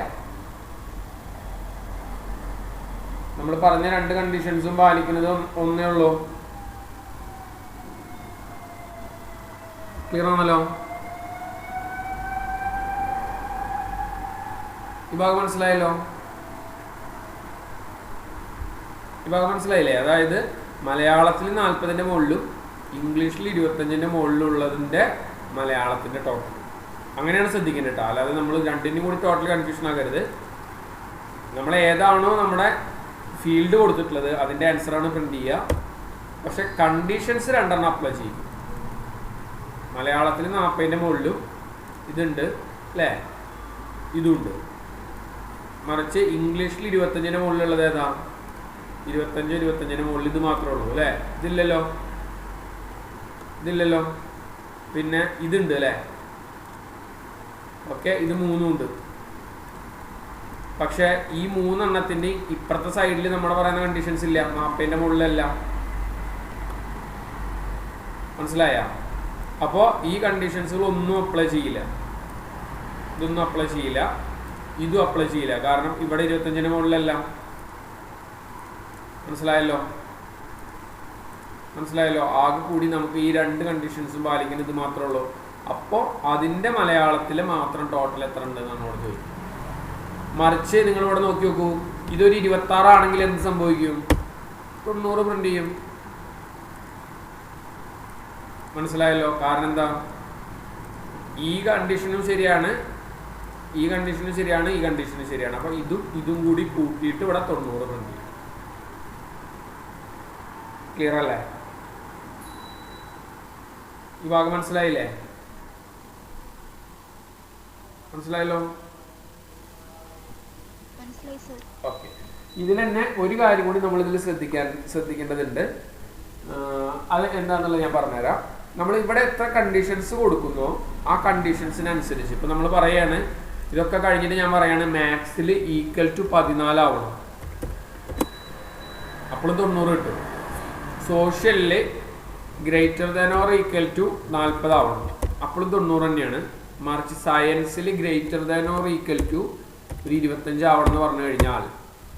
നമ്മൾ പറഞ്ഞ രണ്ട് കണ്ടീഷൻസും പാലിക്കുന്നത് ഒന്നേ ഉള്ളൂ. ക്ലിയർ ആണല്ലോ? ഈ ഭാഗം മനസ്സിലായല്ലോ? ഈ ഭാഗം മനസ്സിലായില്ലേ? അതായത് മലയാളത്തിൽ 40 മുകളിലും ഇംഗ്ലീഷിൽ 25 മുകളിലുള്ളതിൻ്റെ മലയാളത്തിൻ്റെ ടോട്ടൽ. അങ്ങനെയാണ് ശ്രദ്ധിക്കേണ്ടത് കേട്ടോ. അല്ലാതെ നമ്മൾ രണ്ടിനും കൂടി ടോട്ടൽ കൺഫ്യൂഷൻ ആക്കരുത്. നമ്മൾ ഏതാണോ നമ്മുടെ ഫീൽഡ് കൊടുത്തിട്ടുള്ളത് അതിൻ്റെ ആൻസറാണ് പ്രിന്റ് ചെയ്യുക. പക്ഷെ കണ്ടീഷൻസ് രണ്ടെണ്ണം അപ്ലൈ ചെയ്യും. മലയാളത്തിൽ 40 മുകളിലും ഇതുണ്ട് അല്ലേ, ഇതുണ്ട്. മറിച്ച് ഇംഗ്ലീഷിൽ 25 മുകളിലുള്ളത് ഏതാ? 25 മുകളിൽ ഇത് മാത്രമേ ഉള്ളൂ അല്ലേ. ഇതില്ലല്ലോ. പിന്നെ ഇതുണ്ട് അല്ലേ. ഓക്കെ, ഇത് 3 ഉണ്ട്. പക്ഷേ ഈ 3 എണ്ണത്തിൻ്റെ ഇപ്പുറത്തെ സൈഡിൽ നമ്മൾ പറയുന്ന കണ്ടീഷൻസ് ഇല്ല, 40ൻ്റെ മുകളിലല്ല. മനസ്സിലായ? അപ്പോൾ ഈ കണ്ടീഷൻസുകൾ ഒന്നും അപ്ലൈ ചെയ്യില്ല, ഇതൊന്നും അപ്ലൈ ചെയ്യില്ല, ഇതും അപ്ലൈ ചെയ്യില്ല. കാരണം ഇവിടെ 25ന് മുകളിലല്ല. മനസ്സിലായല്ലോ? ആകെ കൂടി നമുക്ക് ഈ 2 കണ്ടീഷൻസും പാലിക്കുന്നത് മാത്രമേ ഉള്ളൂ. അപ്പോൾ അതിൻ്റെ മലയാളത്തിൽ മാത്രം ടോട്ടൽ എത്ര ഉണ്ടെന്ന് നമ്മളോട് ചോദിക്കും. മറിച്ച് നിങ്ങളിവിടെ നോക്കി നോക്കൂ, ഇതൊരു 26 ആണെങ്കിൽ എന്ത് സംഭവിക്കും? 90 പ്രിന്റ് ചെയ്യും. മനസ്സിലായല്ലോ? കാരണം എന്താ? ഈ കണ്ടീഷനും ശരിയാണ്, ഈ കണ്ടീഷനും ശരിയാണ്, ഈ കണ്ടീഷനും ശരിയാണ്. അപ്പോൾ ഇതും കൂടി കൂട്ടിയിട്ട് ഇവിടെ 90 പ്രിന്റ് ചെയ്യും. ക്ലിയർ അല്ലേ? ഈ ഭാഗം മനസ്സിലായില്ലേ? മനസ്സിലായല്ലോ? ഓക്കെ. ഇതിൽ തന്നെ ഒരു കാര്യം കൂടി നമ്മളിതിൽ ശ്രദ്ധിക്കേണ്ടതുണ്ട്. അത് എന്താണെന്നുള്ളത് ഞാൻ പറഞ്ഞുതരാം. നമ്മൾ ഇവിടെ എത്ര കണ്ടീഷൻസ് കൊടുക്കുന്നോ ആ കണ്ടീഷൻസിനനുസരിച്ച് ഇപ്പം നമ്മൾ പറയാണ്, ഇതൊക്കെ കഴിഞ്ഞിട്ട് ഞാൻ പറയാണ് മാത്സിൽ = 14 ആവണം, അപ്പോഴും 90 കിട്ടും. സോഷ്യലിൽ > 40 ആവണം, അപ്പോഴും 90 തന്നെയാണ്. മറിച്ച് സയൻസിൽ > 25 ആവണം എന്ന് പറഞ്ഞു കഴിഞ്ഞാൽ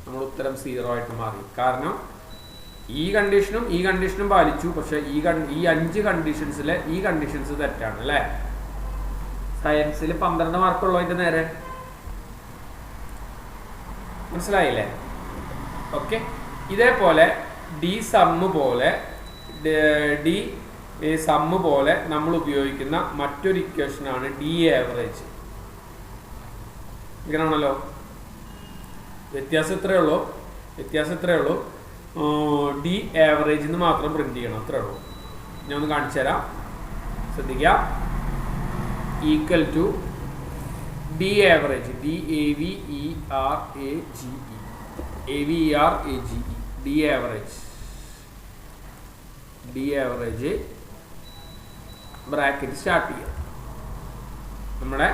നമ്മൾ ഉത്തരം 0 ആയിട്ട് മാറി. കാരണം ഈ കണ്ടീഷനും പാലിച്ചു, പക്ഷെ ഈ 5 കണ്ടീഷൻസിലെ ഈ കണ്ടീഷൻസ് തെറ്റാണ് അല്ലേ? സയൻസിൽ 12 മാർക്കുള്ളതിൻ്റെ നേരെ. മനസ്സിലായില്ലേ? ഓക്കെ. ഇതേപോലെ ഡി സമ്മ് പോലെ നമ്മൾ ഉപയോഗിക്കുന്ന മറ്റൊരു ഇക്വേഷനാണ് ഡി ആവറേജ്. ഇങ്ങനെയാണല്ലോ. വ്യത്യാസം ഇത്രയേ ഉള്ളൂ. ഡി ആവറേജ് എന്ന് മാത്രം പ്രിന്റ് ചെയ്യണം, അത്രേ ഉള്ളൂ. ഞാൻ ഒന്ന് കാണിച്ചു തരാം, ശ്രദ്ധിക്കുക. = D average, D average bracket start ചെയ്യുക. നമ്മുടെ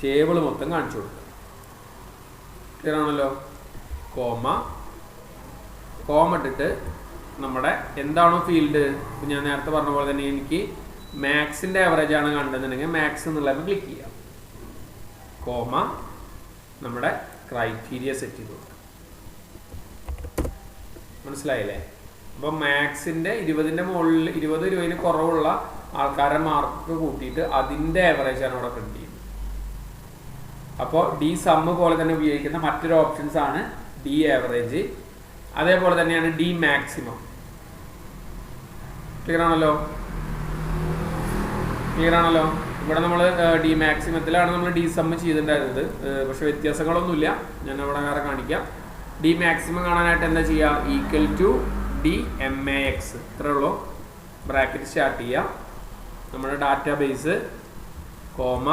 ടേബിൾ മൊത്തം കാണിച്ചു കൊടുക്കുക. ക്ലിയർ ആണല്ലോ? കോമ ഇട്ടിട്ട് നമ്മുടെ എന്താണോ ഫീൽഡ്, ഇപ്പം ഞാൻ നേരത്തെ പറഞ്ഞ പോലെ തന്നെ എനിക്ക് മാത്സിൻ്റെ ആവറേജ് ആണ് കണ്ടതെന്നുണ്ടെങ്കിൽ മാത്സ് എന്നുള്ളത് ക്ലിക്ക് ചെയ്യാം. കോമ നമ്മുടെ ക്രൈറ്റീരിയ സെറ്റ് ചെയ്ത് കൊടുക്കുക. മനസ്സിലായില്ലേ? അപ്പോൾ മാത്സിൻ്റെ 20ൻ്റെ മുകളിൽ 20 കുറവുള്ള ആൾക്കാരെ മാർക്ക് കൂട്ടിയിട്ട് അതിൻ്റെ ആവറേജാണ് ഇവിടെ പ്രിന്റ് ചെയ്യുന്നത്. അപ്പോൾ ഡി സമ്മ് പോലെ തന്നെ ഉപയോഗിക്കുന്ന മറ്റൊരു ഓപ്ഷൻസ് ആണ് ഡി ആവറേജ്. അതേപോലെ തന്നെയാണ് ഡി മാക്സിമം. ക്ലിയർ ആണല്ലോ? ഇവിടെ നമ്മൾ ഡി മാക്സിമത്തിലാണ് നമ്മൾ ഡി സമ്മ് ചെയ്തിട്ടുണ്ടായിരുന്നത്, പക്ഷെ വ്യത്യാസങ്ങളൊന്നുമില്ല. ഞാൻ അവിടെ വേറെ കാണിക്കാം. ഡി മാക്സിമം കാണാനായിട്ട് എന്താ ചെയ്യുക? = DMAX, ഇത്രേ ഉള്ളൂ. ബ്രാക്കറ്റ് സ്റ്റാർട്ട് ചെയ്യുക. നമ്മുടെ database, comma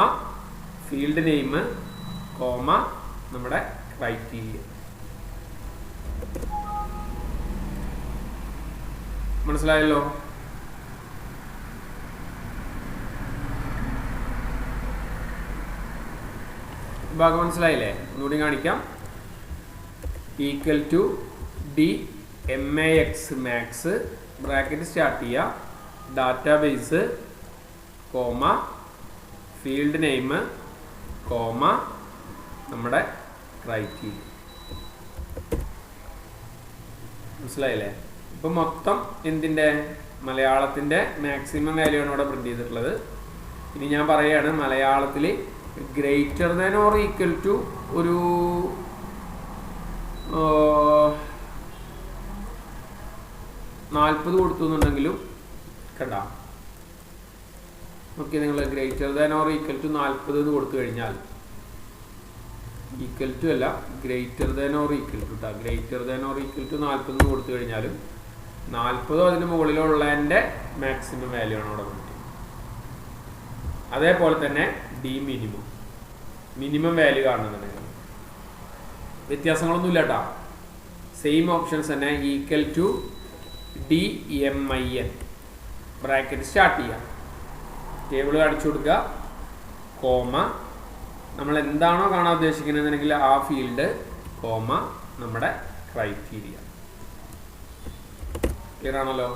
field name, comma നമ്മുടെ ക്രൈറ്റീരിയ. മനസ്സിലായല്ലോ? ഭാഗം മനസ്സിലായില്ലേ? ഒന്നുകൂടി കാണിക്കാം. = DMAX മാക്സ് ബ്രാക്കറ്റ് സ്റ്റാർട്ട് ചെയ്യുക. Database, comma field name, comma നമ്മുടെ ക്രൈറ്റീരിയ. മനസ്സിലായില്ലേ? ഇപ്പം മൊത്തം എന്തിൻ്റെ? മലയാളത്തിൻ്റെ മാക്സിമം വാല്യൂ ആണ് ഇവിടെ പ്രിന്റ് ചെയ്തിട്ടുള്ളത്. ഇനി ഞാൻ പറയുകയാണ്, മലയാളത്തിൽ > ഒരു 40 കൊടുത്തു എന്നുണ്ടെങ്കിലും കണ്ട. ഓക്കെ, നിങ്ങൾ > 40 എന്ന് കൊടുത്തു കഴിഞ്ഞാൽ അല്ല, > 40 എന്ന് കൊടുത്തു കഴിഞ്ഞാലും 40 അതിന് മുകളിലുള്ളതിൻ്റെ മാക്സിമം വാല്യൂ ആണ് അവിടെ കൊടുത്തത്. അതേപോലെ തന്നെ ഡി മിനിമം വാല്യൂ കാണുന്നുണ്ടെങ്കിൽ വ്യത്യാസങ്ങളൊന്നുമില്ല കേട്ടോ. സെയിം ഓപ്ഷൻസ് തന്നെ. = DMIN ബ്രാക്കറ്റ് സ്റ്റാർട്ട് ചെയ്യാം. ടേബിൾ കാണിച്ചു കൊടുക്കുക. കോമ നമ്മൾ എന്താണോ കാണാൻ ഉദ്ദേശിക്കുന്നതെന്നുണ്ടെങ്കിൽ ആ ഫീൽഡ് കോമ നമ്മുടെ ക്രൈറ്റീരിയ. ക്ലിയർ ആണല്ലോ?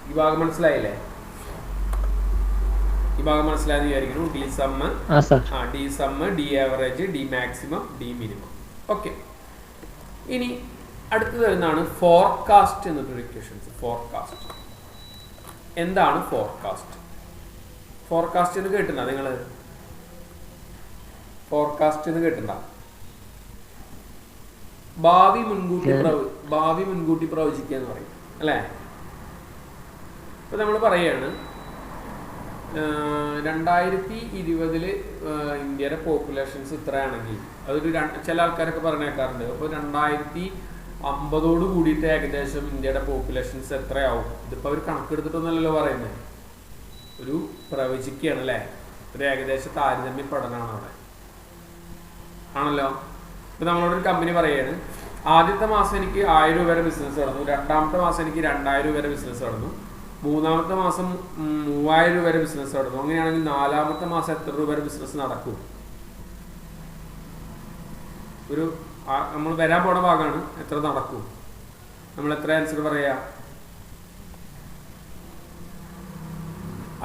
ഈ ഭാഗം മനസ്സിലായില്ലേ? ഈ ഭാഗം മനസ്സിലായെന്ന് വിചാരിക്കുന്നു. D sum, D sum, D average, D maximum, D minimum. Okay. ഇനി അടുത്തത് വരുന്നതാണ് ഫോർകാസ്റ്റ് എന്നൊരു ഇക്വേഷൻസ്. ഫോർകാസ്റ്റ് എന്താണ്? ഫോർകാസ്റ്റ് എന്ന് കേട്ടിട്ടുണ്ടോ നിങ്ങൾ? ഫോർകാസ്റ്റ് എന്ന് കേട്ടിട്ടുണ്ടോ? ഭാവി മുൻകൂട്ടി പ്രവചിക്കുക എന്ന് പറയും അല്ലേ? ഇപ്പൊ നമ്മൾ പറയാണ് 2020 ഇന്ത്യയുടെ പോപ്പുലേഷൻസ് ഇത്രയാണെങ്കിൽ അതൊരു ചില ആൾക്കാരൊക്കെ പറഞ്ഞേക്കാറുണ്ട്. അപ്പോൾ 2050 കൂടിയിട്ട് ഏകദേശം ഇന്ത്യയുടെ പോപ്പുലേഷൻസ് എത്രയാവും? ഇതിപ്പോൾ അവർ കണക്കെടുത്തിട്ടൊന്നല്ലല്ലോ പറയുന്നത്, ഒരു പ്രവചിക്കുകയാണ് അല്ലേ? ഒരു ഏകദേശ താരതമ്യ പഠനമാണ് അവിടെ, ആണല്ലോ. ഇപ്പം നമ്മളോടൊരു കമ്പനി പറയുകയാണ്, ആദ്യത്തെ മാസം എനിക്ക് 1000 രൂപ വരെ ബിസിനസ് നടന്നു, രണ്ടാമത്തെ മാസം എനിക്ക് 2000 രൂപ വരെ ബിസിനസ് നടന്നു, മൂന്നാമത്തെ മാസം 3000 രൂപ വരെ ബിസിനസ് നടന്നു. അങ്ങനെയാണെങ്കിൽ നാലാമത്തെ മാസം എത്ര രൂപ വരെ ബിസിനസ് നടക്കും? ഒരു നമ്മൾ വരാൻ പോണ ഭാഗമാണ്, എത്ര നടക്കും? നമ്മൾ എത്ര ആൻസർ പറയാ?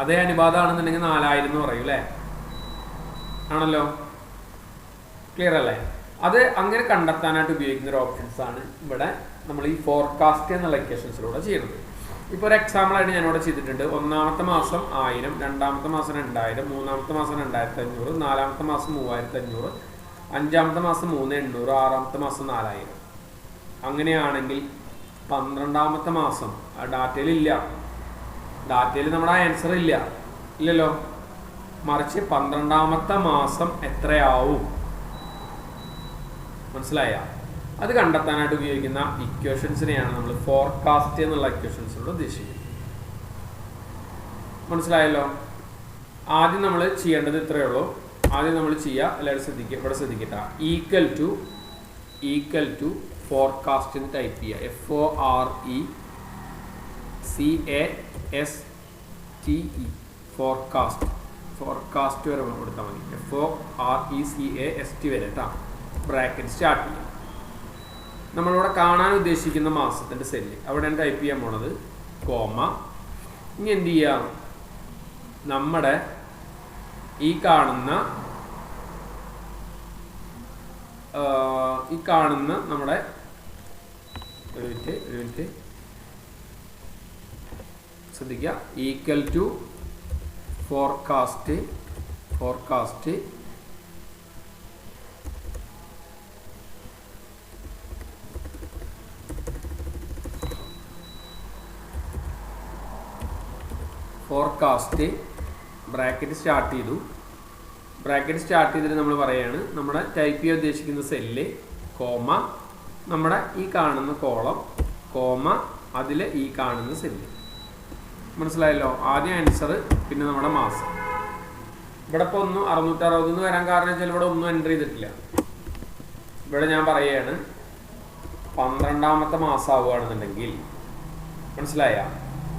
അതേ അനുപാതമാണെന്നുണ്ടെങ്കിൽ 4000 എന്ന് പറയും അല്ലേ? ആണല്ലോ. ക്ലിയർ അല്ലേ? അത് അങ്ങനെ കണ്ടെത്താനായിട്ട് ഉപയോഗിക്കുന്ന ഒരു ഓപ്ഷൻസ് ആണ് ഇവിടെ നമ്മൾ ഈ ഫോർകാസ്റ്റ് എന്നുള്ള ഇക്വേഷൻസിലൂടെ ചെയ്യുന്നത്. ഇപ്പോൾ ഒരു എക്സാമ്പിൾ ആയിട്ട് ഞാനിവിടെ ചെയ്തിട്ടുണ്ട്. ഒന്നാമത്തെ മാസം 1000, രണ്ടാമത്തെ മാസം 2000, മൂന്നാമത്തെ മാസം 2500, നാലാമത്തെ മാസം 3500, അഞ്ചാമത്തെ മാസം 3800, ആറാമത്തെ മാസം 4000. അങ്ങനെയാണെങ്കിൽ 12ാമത്തെ മാസം ഡാറ്റയിലില്ല, ഡാറ്റയിൽ നമ്മുടെ ആൻസർ ഇല്ലല്ലോ. മറിച്ച് 12ാമത്തെ മാസം എത്രയാവും? മനസ്സിലായ? അത് കണ്ടെത്താനായിട്ട് ഉപയോഗിക്കുന്ന ഇക്വേഷൻസിനെയാണ് നമ്മൾ ഫോർകാസ്റ്റ് എന്നുള്ള ഇക്വേഷൻസിലൂടെ ഉദ്ദേശിക്കുന്നത്. മനസ്സിലായല്ലോ? ആദ്യം നമ്മൾ ചെയ്യേണ്ടത് ഇത്രയേ ഉള്ളൂ. ആദ്യം നമ്മൾ ചെയ്യുക, എല്ലാവരും ശ്രദ്ധിക്കുക, ഇവിടെ ശ്രദ്ധിക്കട്ടെ. ഈക്വൽ ടു ഫോർകാസ്റ്റ് എന്ന് ടൈപ്പ് ചെയ്യുക. FORECASTE ഫോർകാസ്റ്റ് വരെ കൊടുത്താൽ മതി. FORECAST വരെ കേട്ടോ. ബ്രാക്കറ്റ് സ്റ്റാർട്ട് ചെയ്യാം. നമ്മളിവിടെ കാണാൻ ഉദ്ദേശിക്കുന്ന മാസത്തിൻ്റെ സെല്ല് അവിടെയാണ് ടൈപ്പ് ചെയ്യാൻ പോണത്, കോമ. ഇനി എന്ത് ചെയ്യാം? നമ്മുടെ ഈ കാണുന്ന നമ്മുടെ ഒരു മിനിറ്റ് ശ്രദ്ധിക്കുക. Equal to forecast bracket start ചെയ്തു. ബ്രാക്കറ്റ് സ്റ്റാർട്ട് ചെയ്തിട്ട് നമ്മൾ പറയുകയാണ്, നമ്മുടെ ടൈപ്പ് ചെയ്യാൻ ഉദ്ദേശിക്കുന്ന സെല്ല്, കോമ, നമ്മുടെ ഈ കാണുന്ന കോളം, കോമ, അതിൽ ഈ കാണുന്ന സെല്ല്. മനസ്സിലായല്ലോ? ആദ്യം ആൻസർ, പിന്നെ നമ്മുടെ മാസം. ഇവിടെ ഇപ്പോൾ 660 വരാൻ കാരണം വെച്ചാൽ ഇവിടെ ഒന്നും എൻ്റർ ചെയ്തിട്ടില്ല. ഇവിടെ ഞാൻ പറയുകയാണ് 12ാമത്തെ മാസം ആവുകയാണെന്നുണ്ടെങ്കിൽ, മനസ്സിലായ?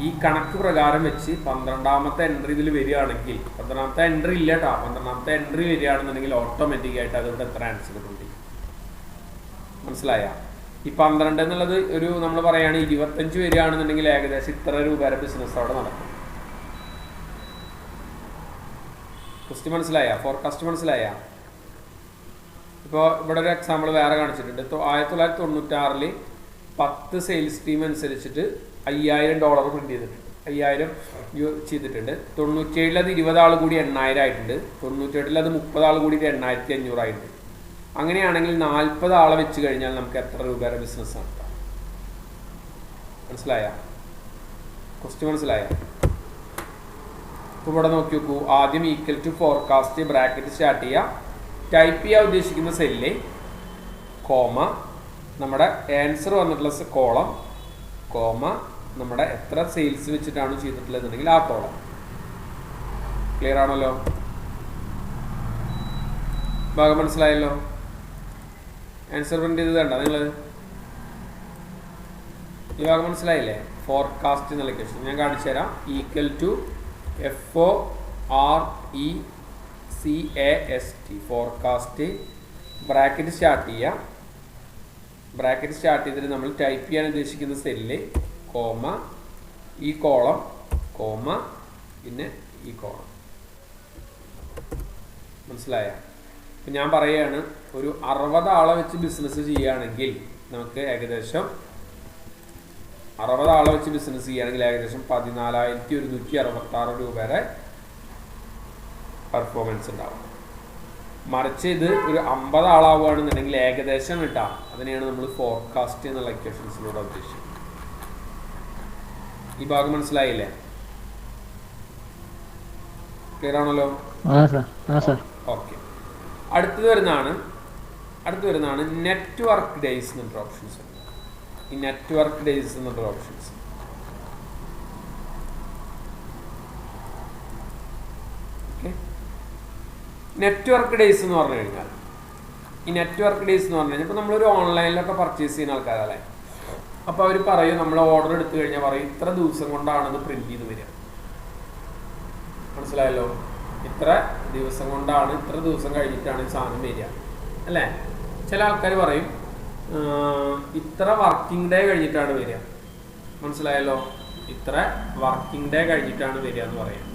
ഈ കണക്ക് പ്രകാരം വെച്ച് 12ാമത്തെ എൻട്രി ഇതിൽ വരികയാണെങ്കിൽ, 12ാമത്തെ എൻട്രി ഇല്ല കേട്ടോ, 12ാമത്തെ എൻട്രി വരികയാണെന്നുണ്ടെങ്കിൽ ഓട്ടോമാറ്റിക്കായിട്ട് അതുകൊണ്ട് എത്ര ആൻസർ കിട്ടി? മനസ്സിലായ? ഈ 12 എന്നുള്ളത് ഒരു നമ്മൾ പറയുകയാണ് 25 വരികയാണെന്നുണ്ടെങ്കിൽ ഏകദേശം ഇത്ര രൂപ വരെ ബിസിനസ് അവിടെ നടക്കും. മനസ്സിലായ? ഫോർകാസ്റ്റ് മനസ്സിലായ? ഇപ്പോൾ ഇവിടെ ഒരു എക്സാമ്പിൾ വേറെ കാണിച്ചിട്ടുണ്ട്. 1996 10 സെയിൽസ് ടീം അനുസരിച്ചിട്ട് $5000 പ്രിന്റ് ചെയ്തിട്ടുണ്ട്, 5000 ചെയ്തിട്ടുണ്ട്. 97 അത് 20 ആൾ കൂടി 8000 ആയിട്ടുണ്ട്. 98 അത് 30 ആൾ കൂടി 8500 ആയിട്ടുണ്ട്. അങ്ങനെയാണെങ്കിൽ 40 ആളെ വെച്ച് കഴിഞ്ഞാൽ നമുക്ക് എത്ര രൂപ വരെ ബിസിനസ് നടത്താം? മനസ്സിലായ? ക്വസ്റ്റ്യൻ മനസ്സിലായ? ഇപ്പോൾ ഇവിടെ നോക്കി നോക്കൂ. ആദ്യം equal to forecast bracket start ചെയ്യുക. ടൈപ്പ് ചെയ്യാൻ ഉദ്ദേശിക്കുന്ന സെല്ല്, കോമ, നമ്മുടെ ആൻസർ വന്നിട്ടുള്ള കോളം, കോമ, നമ്മുടെ എത്ര സെയിൽസ് വെച്ചിട്ടാണ് ചെയ്തിട്ടുള്ളതെന്നുണ്ടെങ്കിൽ ആ കോളം. ക്ലിയർ ആണല്ലോ? ഭാഗം മനസ്സിലായല്ലോ? ആൻസർ പ്രിന്റ് ചെയ്ത് വേണ്ട നിങ്ങൾ? ഈ ഭാഗം മനസ്സിലായില്ലേ? ഫോർകാസ്റ്റ് എന്നുള്ള ഇക്വേഷൻ ഞാൻ കാണിച്ചു തരാം. Equal to FORECAST CAST, forecast. Bracket start ചെയ്യുക. ബ്രാക്കറ്റ് സ്റ്റാർട്ട് ചെയ്തിട്ട് നമ്മൾ ടൈപ്പ് ചെയ്യാൻ ഉദ്ദേശിക്കുന്ന സെല്ല്, കോമ, ഈ കോളം, കോമ, പിന്നെ ഈ കോളം. മനസ്സിലായ? ഇപ്പം ഞാൻ പറയുകയാണ്, ഒരു 60 ആളെ വെച്ച് ബിസിനസ് ചെയ്യുകയാണെങ്കിൽ നമുക്ക് ഏകദേശം 60 ആളെ വെച്ച് ബിസിനസ് ചെയ്യുകയാണെങ്കിൽ ഏകദേശം 14,166 രൂപ വരെ പെർഫോമൻസ് ഉണ്ടാവും. മറിച്ച് ഇത് ഒരു 50 ആളാവുകയാണെന്നുണ്ടെങ്കിൽ ഏകദേശം കിട്ടാം. അതിനെയാണ് നമ്മൾ ഫോർകാസ്റ്റ് എന്നുള്ള ഇക്വേഷൻസിലൂടെ ഉദ്ദേശിക്കുന്നത്. ഈ ഭാഗം മനസ്സിലായില്ലേ? ക്ലിയർ ആണല്ലോ? ഓക്കെ. അടുത്തത് വരുന്നതാണ് നെറ്റ്വർക്ക് ഡേയ്സ് എന്നുള്ള ഓപ്ഷൻസ്. ഈ നെറ്റ്വർക്ക് ഡേയ്സ് എന്നുള്ള ഓപ്ഷൻസ് നെറ്റ്വർക്ക് ഡേയ്സ് എന്ന് പറഞ്ഞു കഴിഞ്ഞാൽ, ഈ നെറ്റ്വർക്ക് ഡേയ്സ് എന്ന് പറഞ്ഞു കഴിഞ്ഞാൽ ഇപ്പോൾ നമ്മളൊരു ഓൺലൈനിലൊക്കെ പർച്ചേസ് ചെയ്യുന്ന ആൾക്കാരല്ലേ, അപ്പോൾ അവർ പറയും, നമ്മൾ ഓർഡർ എടുത്തു കഴിഞ്ഞാൽ പറയും ഇത്ര ദിവസം കൊണ്ടാണ് ഇത് പ്രിന്റ് ചെയ്ത് വരിക. മനസ്സിലായല്ലോ? ഇത്ര ദിവസം കൊണ്ടാണ്, ഇത്ര ദിവസം കഴിഞ്ഞിട്ടാണ് ഈ സാധനം വരിക അല്ലേ. ചില ആൾക്കാർ പറയും ഇത്ര വർക്കിംഗ് ഡേ കഴിഞ്ഞിട്ടാണ് വരിക. മനസ്സിലായല്ലോ? ഇത്ര വർക്കിംഗ് ഡേ കഴിഞ്ഞിട്ടാണ് വരിക എന്ന് പറയാം.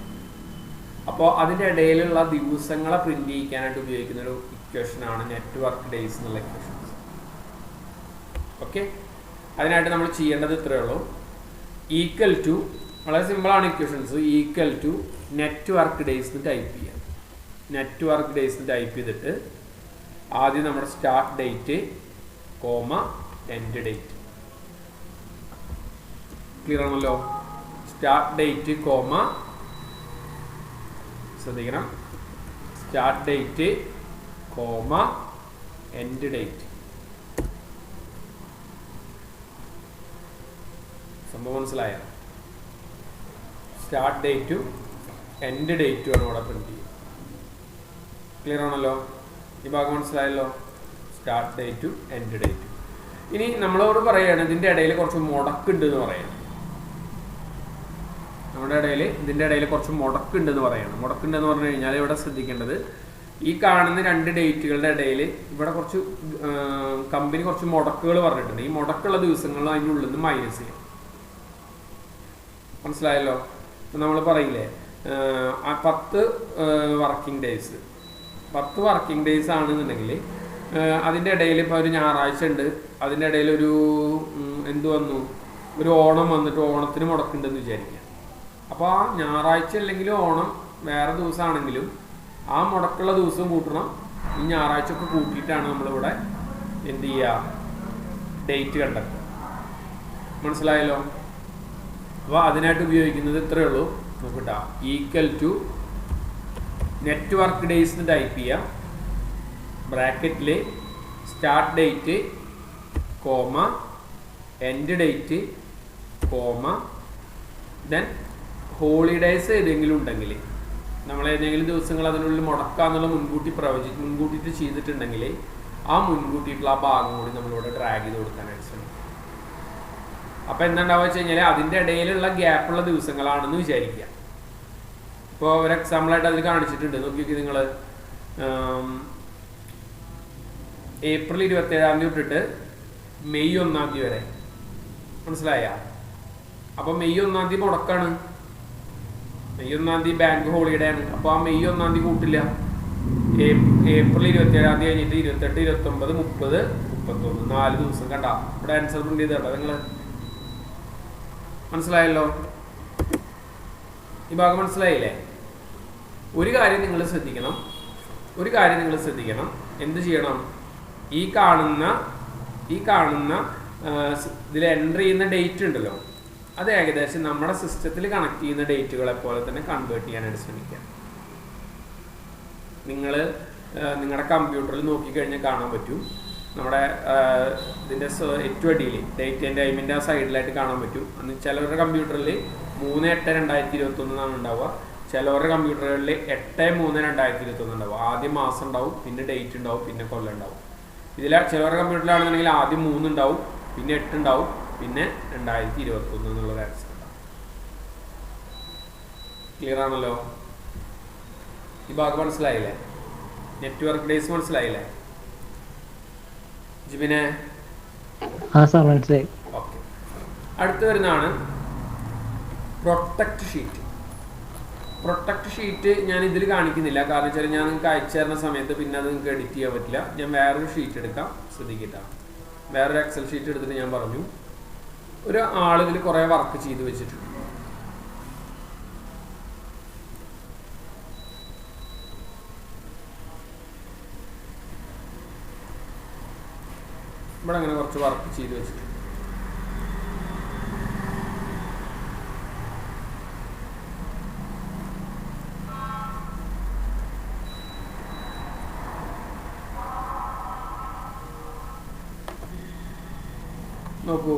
അപ്പോൾ അതിൻ്റെ ഇടയിലുള്ള ദിവസങ്ങളെ പ്രിന്റ് ചെയ്യിക്കാനായിട്ട് ഉപയോഗിക്കുന്ന ഒരു ഇക്വേഷനാണ് നെറ്റ്വർക്ക് ഡേയ്സ് എന്നുള്ള ഇക്വേഷൻസ്. ഓക്കെ. അതിനായിട്ട് നമ്മൾ ചെയ്യേണ്ടത് ഇത്രയേ ഉള്ളൂ. ഈക്വൽ ടു, വളരെ സിമ്പിളാണ് equations, equal to network days എന്ന് ടൈപ്പ് ചെയ്യാം. നെറ്റ്വർക്ക് ഡേയ്സ് എന്ന് ടൈപ്പ് ചെയ്തിട്ട് ആദ്യം നമ്മുടെ start date, comma, end date. Clear ആണല്ലോ? സ്റ്റാർട്ട് ഡേറ്റ്, കോമ, ശ്രദ്ധിക്കണം, start date, comma, end date. സംഭവം മനസ്സിലായ? സ്റ്റാർട്ട് ഡേറ്റും എൻഡ് ഡേറ്റും ആണ് ഇവിടെ പ്രിന്റ് ചെയ്യുക. ക്ലിയർ ആണല്ലോ? ഈ ഭാഗം മനസ്സിലായല്ലോ? സ്റ്റാർട്ട് ഡേറ്റും എൻഡ് ഡേറ്റും. ഇനി നമ്മളോട് പറയുകയാണ് ഇതിൻ്റെ ഇടയിൽ കുറച്ച് മുടക്കുണ്ട് എന്ന് പറയാം. നമ്മുടെ ഇടയിൽ ഇതിൻ്റെ ഇടയിൽ കുറച്ച് മുടക്കുണ്ടെന്ന് പറയണം. മുടക്കുണ്ടെന്ന് പറഞ്ഞു കഴിഞ്ഞാൽ ഇവിടെ ശ്രദ്ധിക്കേണ്ടത്, ഈ കാണുന്ന 2 ഡേറ്റുകളുടെ ഇടയിൽ ഇവിടെ കുറച്ച് കമ്പനി കുറച്ച് മുടക്കുകൾ പറഞ്ഞിട്ടുണ്ട്. ഈ മുടക്കുള്ള ദിവസങ്ങൾ അതിൻ്റെ ഉള്ളിൽ നിന്ന് മൈനസ് ചെയ്യാം. മനസ്സിലായല്ലോ? നമ്മൾ പറയില്ലേ 10 വർക്കിംഗ് ഡേയ്സ്, 10 വർക്കിംഗ് ഡേയ്സ് ആണെന്നുണ്ടെങ്കിൽ അതിൻ്റെ ഇടയിൽ ഇപ്പോൾ ഒരു ഞായറാഴ്ച ഉണ്ട്, അതിൻ്റെ ഇടയിൽ ഒരു എന്ത് വന്നു, ഒരു ഓണം വന്നിട്ട് ഓണത്തിന് മുടക്കുന്നുണ്ടെന്ന് വിചാരിക്കുക. അപ്പോൾ ആ ഞായറാഴ്ച അല്ലെങ്കിലും ഓണം വേറെ ദിവസമാണെങ്കിലും ആ മുടക്കുള്ള ദിവസം കൂട്ടണം. ഈ ഞായറാഴ്ച ഒക്കെ കൂട്ടിയിട്ടാണ് നമ്മളിവിടെ എന്ത് ചെയ്യുക, ഡേറ്റ് കണ്ടെത്തുക. മനസ്സിലായല്ലോ? അപ്പോൾ അതിനായിട്ട് ഉപയോഗിക്കുന്നത് ഇത്രയേ ഉള്ളൂ. നോക്കട്ടാ, ഈക്വൽ ടു നെറ്റ്വർക്ക് ഡേയ്സ് എന്ന് ടൈപ്പ് ചെയ്യാം. ബ്രാക്കറ്റിൽ start date, comma, end date, comma, then holidays ഏതെങ്കിലും ഉണ്ടെങ്കിൽ, നമ്മൾ ഏതെങ്കിലും ദിവസങ്ങൾ അതിനുള്ളിൽ മുടക്കാന്നുള്ള മുൻകൂട്ടിയിട്ട് ചെയ്തിട്ടുണ്ടെങ്കിൽ ആ മുൻകൂട്ടിയിട്ടുള്ള ആ ഭാഗം കൂടി നമ്മളിവിടെ ഡ്രാഗ് ചെയ്ത് കൊടുക്കാനായിട്ട് ശ്രമിക്കും. അപ്പോൾ എന്താണ്ടാവുക വെച്ച് കഴിഞ്ഞാൽ അതിൻ്റെ ഇടയിലുള്ള ഗ്യാപ്പുള്ള ദിവസങ്ങളാണെന്ന് വിചാരിക്കുക. ഇപ്പോൾ ഒരു എക്സാമ്പിളായിട്ട് അതിൽ കാണിച്ചിട്ടുണ്ട്, നോക്കി നിങ്ങൾ ഏപ്രിൽ 27 തൊട്ടിട്ട് മെയ് 1 വരെ. മനസ്സിലായ? അപ്പോൾ മെയ് 1 മുടക്കാണ്, മെയ് 1 ബാങ്ക് ഹോളിഡേ ആണ്. അപ്പോൾ ആ മെയ് 1 കൂട്ടില്ല. ഏപ്രിൽ 27 കഴിഞ്ഞിട്ട് 28, 29, 30, 31, 4 ദിവസം. കണ്ട ഇവിടെ ആൻസർ പ്രിന്റ് ചെയ്തോ നിങ്ങൾ? മനസ്സിലായല്ലോ? ഈ ഭാഗം മനസ്സിലായില്ലേ? ഒരു കാര്യം നിങ്ങൾ ശ്രദ്ധിക്കണം, എന്ത് ചെയ്യണം, ഈ കാണുന്ന ഇതിൽ എൻ്റർ ചെയ്യുന്ന ഡേറ്റ് ഉണ്ടല്ലോ, അത് ഏകദേശം നമ്മുടെ സിസ്റ്റത്തിൽ കണക്ട് ചെയ്യുന്ന ഡേറ്റുകളെ പോലെ തന്നെ കൺവേർട്ട് ചെയ്യാനായിട്ട് ശ്രമിക്കുക. നിങ്ങൾ നിങ്ങളുടെ കമ്പ്യൂട്ടറിൽ നോക്കിക്കഴിഞ്ഞാൽ കാണാൻ പറ്റും. നമ്മുടെ ഇതിൻ്റെ ഏറ്റവും അടിയിൽ ഡേറ്റ് ആൻഡ് ടൈമിൻ്റെ ആ സൈഡിലായിട്ട് കാണാൻ പറ്റും. അന്ന് ചിലവരുടെ കമ്പ്യൂട്ടറിൽ 3/8/2021 എന്നാണ് ഉണ്ടാവുക. ചിലവരുടെ കമ്പ്യൂട്ടറുകളിൽ 8/3/2021 ഉണ്ടാവും. ആദ്യം മാസം ഉണ്ടാവും, പിന്നെ ഡേറ്റ് ഉണ്ടാവും, പിന്നെ കൊല്ലം ഉണ്ടാവും. ഇതിൽ ചിലവരുടെ കമ്പ്യൂട്ടറിലാണെന്നുണ്ടെങ്കിൽ ആദ്യം 3 ഉണ്ടാവും, പിന്നെ 8 ഉണ്ടാവും, പിന്നെ 2021 എന്നുള്ളൊരു ആൻസർ ഉണ്ടാവും. ക്ലിയർ ആണല്ലോ? ഈ ഭാഗം മനസ്സിലായില്ലേ? നെറ്റ്വർക്ക് ഡേയ്സ് മനസ്സിലായില്ലേ ജിബിനെ? ആ സാർ മനസ്സിലായി. ഓക്കെ, അടുത്ത് വരുന്നതാണ് പ്രൊട്ടക്റ്റ് ഷീറ്റ്. പ്രൊട്ടക്റ്റ് ഷീറ്റ് ഞാൻ ഇതിൽ കാണിക്കുന്നില്ല, കാരണം വെച്ചാൽ ഞാൻ നിങ്ങൾക്ക് അയച്ചു തരുന്ന സമയത്ത് പിന്നെ അത് നിങ്ങൾക്ക് എഡിറ്റ് ചെയ്യാൻ പറ്റില്ല. ഞാൻ വേറൊരു ഷീറ്റ് എടുക്കാം, ശ്രദ്ധിക്കട്ടോ. വേറൊരു എക്സൽ ഷീറ്റ് എടുത്തിട്ട് ഞാൻ പറഞ്ഞു, ഒരു ആളിതിൽ കുറേ വർക്ക് ചെയ്ത് വെച്ചിട്ടുണ്ട്. ഇവിടെ അങ്ങനെ കുറച്ച് വർക്ക് ചെയ്ത് വെച്ചിട്ടുണ്ട്. നോക്കൂ,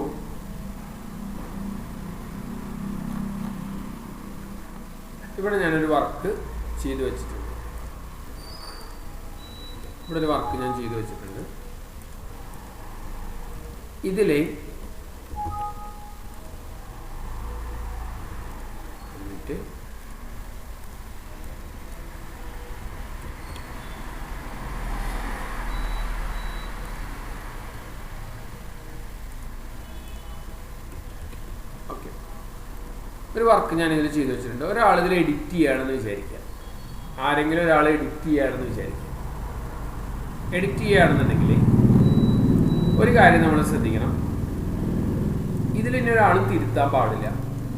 ഇവിടെ ഞാനൊരു വർക്ക് ചെയ്ത് വെച്ചിട്ടുണ്ട്. ഇവിടെ ഒരു വർക്ക് ഞാൻ ചെയ്ത് വെച്ചിട്ടുണ്ട്. ഇതിലെ ഒരു വർക്ക് ഞാൻ ഇതിൽ ചെയ്ത് വെച്ചിട്ടുണ്ട്. ഒരാൾ ഇതിൽ എഡിറ്റ് ചെയ്യുകയാണെന്ന് വിചാരിക്കാം. ആരെങ്കിലും ഒരാൾ എഡിറ്റ് ചെയ്യുകയാണെന്ന് വിചാരിക്കാം. എഡിറ്റ് ചെയ്യുകയാണെന്നുണ്ടെങ്കിൽ ഒരു കാര്യം നമ്മൾ ശ്രദ്ധിക്കണം, ഇതിൽ ഇനി ഒരാളും തിരുത്താൻ പാടില്ല.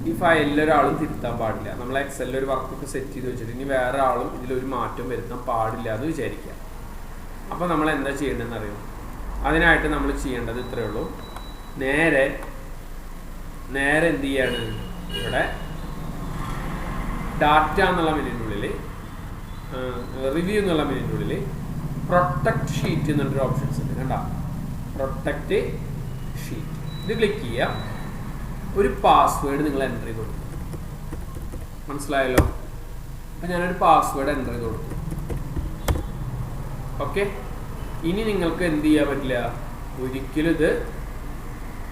ഈ ഫയലിൽ ഒരാളും തിരുത്താൻ പാടില്ല. നമ്മൾ എക്സലിൽ ഒരു വർക്കൊക്കെ സെറ്റ് ചെയ്ത് വെച്ചിട്ട് ഇനി വേറെ ആളും ഇതിലൊരു മാറ്റം വരുത്താൻ പാടില്ല എന്ന് വിചാരിക്കാം. അപ്പോൾ നമ്മൾ എന്താ ചെയ്യേണ്ടതെന്ന് അറിയാം. അതിനായിട്ട് നമ്മൾ ചെയ്യേണ്ടത് ഇത്രയേ ഉള്ളൂ. നേരെ എന്ത് ചെയ്യാണ്, ഇവിടെ ഡാറ്റ എന്നുള്ള മെനുവിൻ്റെ ഉള്ളിൽ, റിവ്യൂ എന്നുള്ള മെനുവിൻ്റെ ഉള്ളിൽ പ്രൊട്ടക്റ്റ് ഷീറ്റ് എന്നൊരു ഓപ്ഷൻസ് ഉണ്ട്. കണ്ടോ, പ്രൊട്ടക്റ്റ് ഷീറ്റ്. ഇത് ക്ലിക്ക് ചെയ്യുക. ഒരു പാസ്വേഡ് നിങ്ങൾ എൻ്റർ ചെയ്ത് കൊടുക്കും. മനസ്സിലായല്ലോ? അപ്പം ഞാനൊരു പാസ്വേഡ് എൻ്റർ ചെയ്ത് കൊടുക്കും. ഓക്കെ, ഇനി നിങ്ങൾക്ക് എന്ത് ചെയ്യാൻ പറ്റില്ല, ഒരിക്കലും ഇത്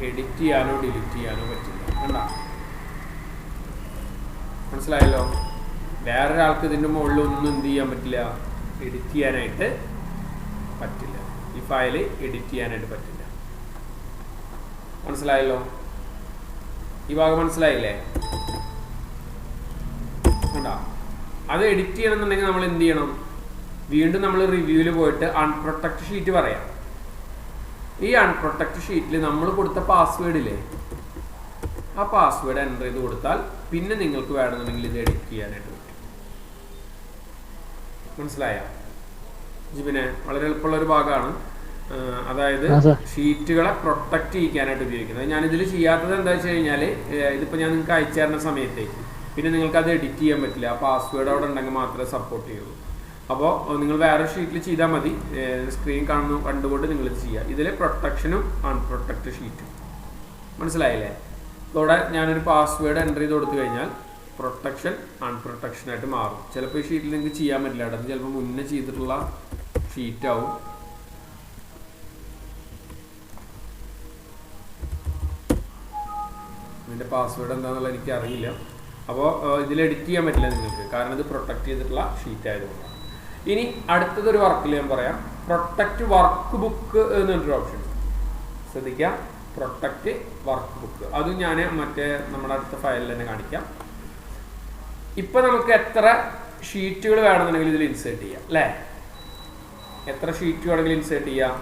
എഡിറ്റ് ചെയ്യാനോ ഡിലീറ്റ് ചെയ്യാനോ പറ്റില്ല. കണ്ടോ, മനസ്സിലായല്ലോ? വേറൊരാൾക്ക് ഇതിൻ്റെ മുകളിൽ ഒന്നും എന്ത് ചെയ്യാൻ പറ്റില്ല, എഡിറ്റ് ചെയ്യാനായിട്ട് പറ്റില്ല. ഈ ഫയൽ എഡിറ്റ് ചെയ്യാനായിട്ട് പറ്റില്ല. മനസ്സിലായല്ലോ? ഈ ഭാഗം മനസ്സിലായില്ലേ? കണ്ടോ, അത് എഡിറ്റ് ചെയ്യണമെന്നുണ്ടെങ്കിൽ നമ്മൾ എന്ത് ചെയ്യണം, വീണ്ടും നമ്മൾ റിവ്യൂവിൽ പോയിട്ട് അൺപ്രൊട്ടക്റ്റ് ഷീറ്റ് പറയാം. ഈ അൺപ്രൊട്ടക്റ്റ് ഷീറ്റിൽ നമ്മൾ കൊടുത്ത പാസ്വേഡില്ലേ, ആ പാസ്വേഡ് എൻ്റർ ചെയ്ത് കൊടുത്താൽ പിന്നെ നിങ്ങൾക്ക് വേണമെന്നുണ്ടെങ്കിൽ ഇത് എഡിറ്റ് ചെയ്യാനായിട്ട് പറ്റും. മനസ്സിലായ ജിബിനെ? വളരെ എളുപ്പമുള്ളൊരു ഭാഗമാണ്. അതായത് ഷീറ്റുകളെ പ്രൊട്ടക്റ്റ് ചെയ്യിക്കാനായിട്ട് ഉപയോഗിക്കുന്നത്. ഞാനിതിൽ ചെയ്യാത്തത് എന്താ വെച്ച് കഴിഞ്ഞാൽ, ഇതിപ്പോൾ ഞാൻ നിങ്ങൾക്ക് അയച്ചു തരുന്ന സമയത്ത് പിന്നെ നിങ്ങൾക്ക് അത് എഡിറ്റ് ചെയ്യാൻ പറ്റില്ല. ആ പാസ്വേഡ് അവിടെ ഉണ്ടെങ്കിൽ മാത്രമേ സപ്പോർട്ട് ചെയ്യുള്ളൂ. അപ്പോൾ നിങ്ങൾ വേറെ ഷീറ്റിൽ ചെയ്താൽ മതി. സ്ക്രീൻ കണ്ടുകൊണ്ട് നിങ്ങൾ ഇത് ചെയ്യുക. ഇതിൽ പ്രൊട്ടക്ഷനും അൺപ്രൊട്ടക്റ്റ് ഷീറ്റും. മനസ്സിലായില്ലേ? അതോടെ ഞാനൊരു പാസ്വേഡ് എൻ്റർ ചെയ്ത് കൊടുത്തു കഴിഞ്ഞാൽ പ്രൊട്ടക്ഷൻ അൺപ്രൊട്ടക്ഷനായിട്ട് മാറും. ചിലപ്പോൾ ഈ ഷീറ്റിൽ നിങ്ങൾക്ക് ചെയ്യാൻ പറ്റില്ല. അത് ചിലപ്പോൾ മുന്നേ ചെയ്തിട്ടുള്ള ഷീറ്റാവും. ഇതിൻ്റെ പാസ്വേഡ് എന്താണെന്നുള്ളത് എനിക്ക് അറിയില്ല. അപ്പോൾ ഇതിൽ എഡിറ്റ് ചെയ്യാൻ പറ്റില്ല നിങ്ങൾക്ക്, കാരണം ഇത് പ്രൊട്ടക്റ്റ് ചെയ്തിട്ടുള്ള ഷീറ്റ് ആയതുകൊണ്ടാണ്. ഇനി അടുത്തതൊരു വർക്കിൽ ഞാൻ പറയാം, പ്രൊട്ടക്റ്റ് വർക്ക് ബുക്ക് എന്നൊരു ഓപ്ഷൻ. ശ്രദ്ധിക്കാം, പ്രൊട്ടക്റ്റ് വർക്ക് ബുക്ക്. അത് ഞാൻ മറ്റേ നമ്മുടെ അടുത്ത ഫയലിൽ തന്നെ കാണിക്കാം. ഇപ്പം നമുക്ക് എത്ര ഷീറ്റുകൾ വേണമെന്നുണ്ടെങ്കിൽ ഇതിൽ ഇൻസേർട്ട് ചെയ്യാം അല്ലേ? എത്ര ഷീറ്റ് വേണമെങ്കിലും ഇൻസേർട്ട് ചെയ്യാം.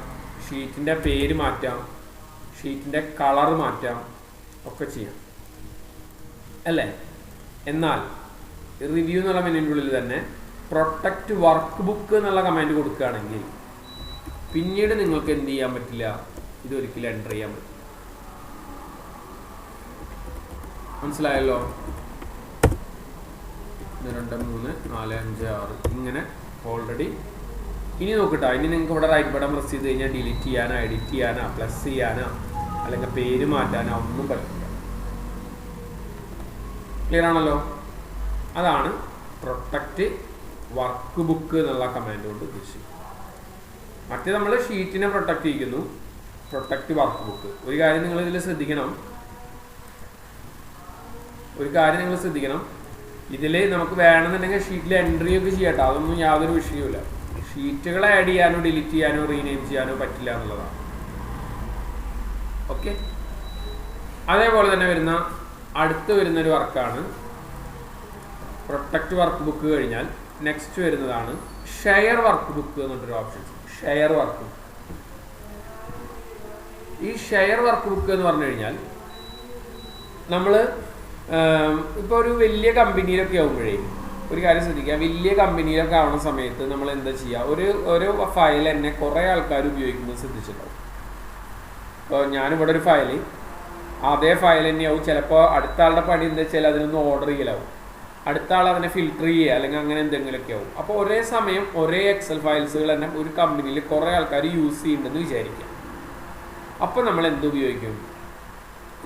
ഷീറ്റിൻ്റെ പേര് മാറ്റാം, ഷീറ്റിൻ്റെ കളർ മാറ്റാം, ഒക്കെ ചെയ്യാം അല്ലേ? എന്നാൽ റിവ്യൂ എന്നുള്ള മെനുവിൻ്റെ ഉള്ളിൽ തന്നെ പ്രൊട്ടക്റ്റ് വർക്ക് ബുക്ക് എന്നുള്ള കമാൻഡ് കൊടുക്കുകയാണെങ്കിൽ പിന്നീട് നിങ്ങൾക്ക് എന്ത് ചെയ്യാൻ പറ്റില്ല, ഇതൊരിക്കലും എൻ്റർ ചെയ്യാൻ പറ്റില്ല. മനസ്സിലായല്ലോ? 1 2 3 4 5 6 ഇങ്ങനെ ഓൾറെഡി. ഇനി നോക്കട്ടോ, ഇനി നിങ്ങൾക്ക് ഇവിടെ റൈറ്റ് ബട്ടൺ പ്രസ് ചെയ്ത് കഴിഞ്ഞാൽ ഡിലീറ്റ് ചെയ്യാനോ എഡിറ്റ് ചെയ്യാനോ പ്ലസ് ചെയ്യാനോ അല്ലെങ്കിൽ പേര് മാറ്റാനോ ഒന്നും പറ്റില്ല. ക്ലിയർ ആണല്ലോ? അതാണ് പ്രൊട്ടക്റ്റ് വർക്ക് ബുക്ക് എന്നുള്ള കമാൻഡ് കൊണ്ട് ഉദ്ദേശിക്കുന്നത്. മറ്റേ നമ്മൾ ഷീറ്റിനെ പ്രൊട്ടക്റ്റ് ചെയ്യുന്നു, പ്രൊട്ടക്റ്റ് വർക്ക് ബുക്ക്. ഒരു കാര്യം നിങ്ങൾ ഇതിൽ ശ്രദ്ധിക്കണം, ഇതിൽ നമുക്ക് വേണമെന്നുണ്ടെങ്കിൽ ഷീറ്റിൽ എൻട്രി ഒക്കെ ചെയ്യട്ടോ, അതൊന്നും യാതൊരു വിഷയവുമില്ല. ഷീറ്റുകൾ ആഡ് ചെയ്യാനോ ഡിലീറ്റ് ചെയ്യാനോ റീനെയിം ചെയ്യാനോ പറ്റില്ല എന്നുള്ളതാണ്. ഓക്കെ. അതേപോലെ തന്നെ അടുത്ത് വരുന്നൊരു വർക്കാണ് പ്രൊട്ടക്റ്റ് വർക്ക് ബുക്ക് കഴിഞ്ഞാൽ നെക്സ്റ്റ് വരുന്നതാണ് ഷെയർ വർക്ക് ബുക്ക് എന്നൊരു ഓപ്ഷൻ. Share work book. ഈ ഷെയർ വർക്ക് ബുക്ക് എന്ന് പറഞ്ഞു കഴിഞ്ഞാൽ നമ്മൾ ഇപ്പോൾ ഒരു വലിയ കമ്പനിയിലൊക്കെ ആകുമ്പോഴേ ഒരു കാര്യം ശ്രദ്ധിക്കുക, വലിയ കമ്പനിയിലൊക്കെ ആവുന്ന സമയത്ത് നമ്മൾ എന്താ ചെയ്യുക, ഒരു ഫയൽ തന്നെ കുറേ ആൾക്കാർ ഉപയോഗിക്കുന്നത് ശ്രദ്ധിച്ചിട്ടുണ്ടാവും. ഇപ്പോൾ ഞാനിവിടെ ഒരു ഫയൽ, അതേ ഫയൽ തന്നെയാവും. ചിലപ്പോൾ അടുത്ത ആളുടെ പണി എന്താ വെച്ചാൽ അതിനൊന്ന് ഓർഡർ ചെയ്യലാവും, അടുത്ത ആൾ അതിനെ ഫിൽട്ടർ ചെയ്യുക അല്ലെങ്കിൽ അങ്ങനെ എന്തെങ്കിലുമൊക്കെ ആവും. അപ്പോൾ ഒരേ സമയം ഒരേ എക്സൽ ഫയൽസുകൾ തന്നെ ഒരു കമ്പനിയിൽ കുറേ ആൾക്കാർ യൂസ് ചെയ്യുന്നുണ്ടെന്ന് വിചാരിക്കുക. അപ്പോൾ നമ്മൾ എന്ത് ഉപയോഗിക്കും,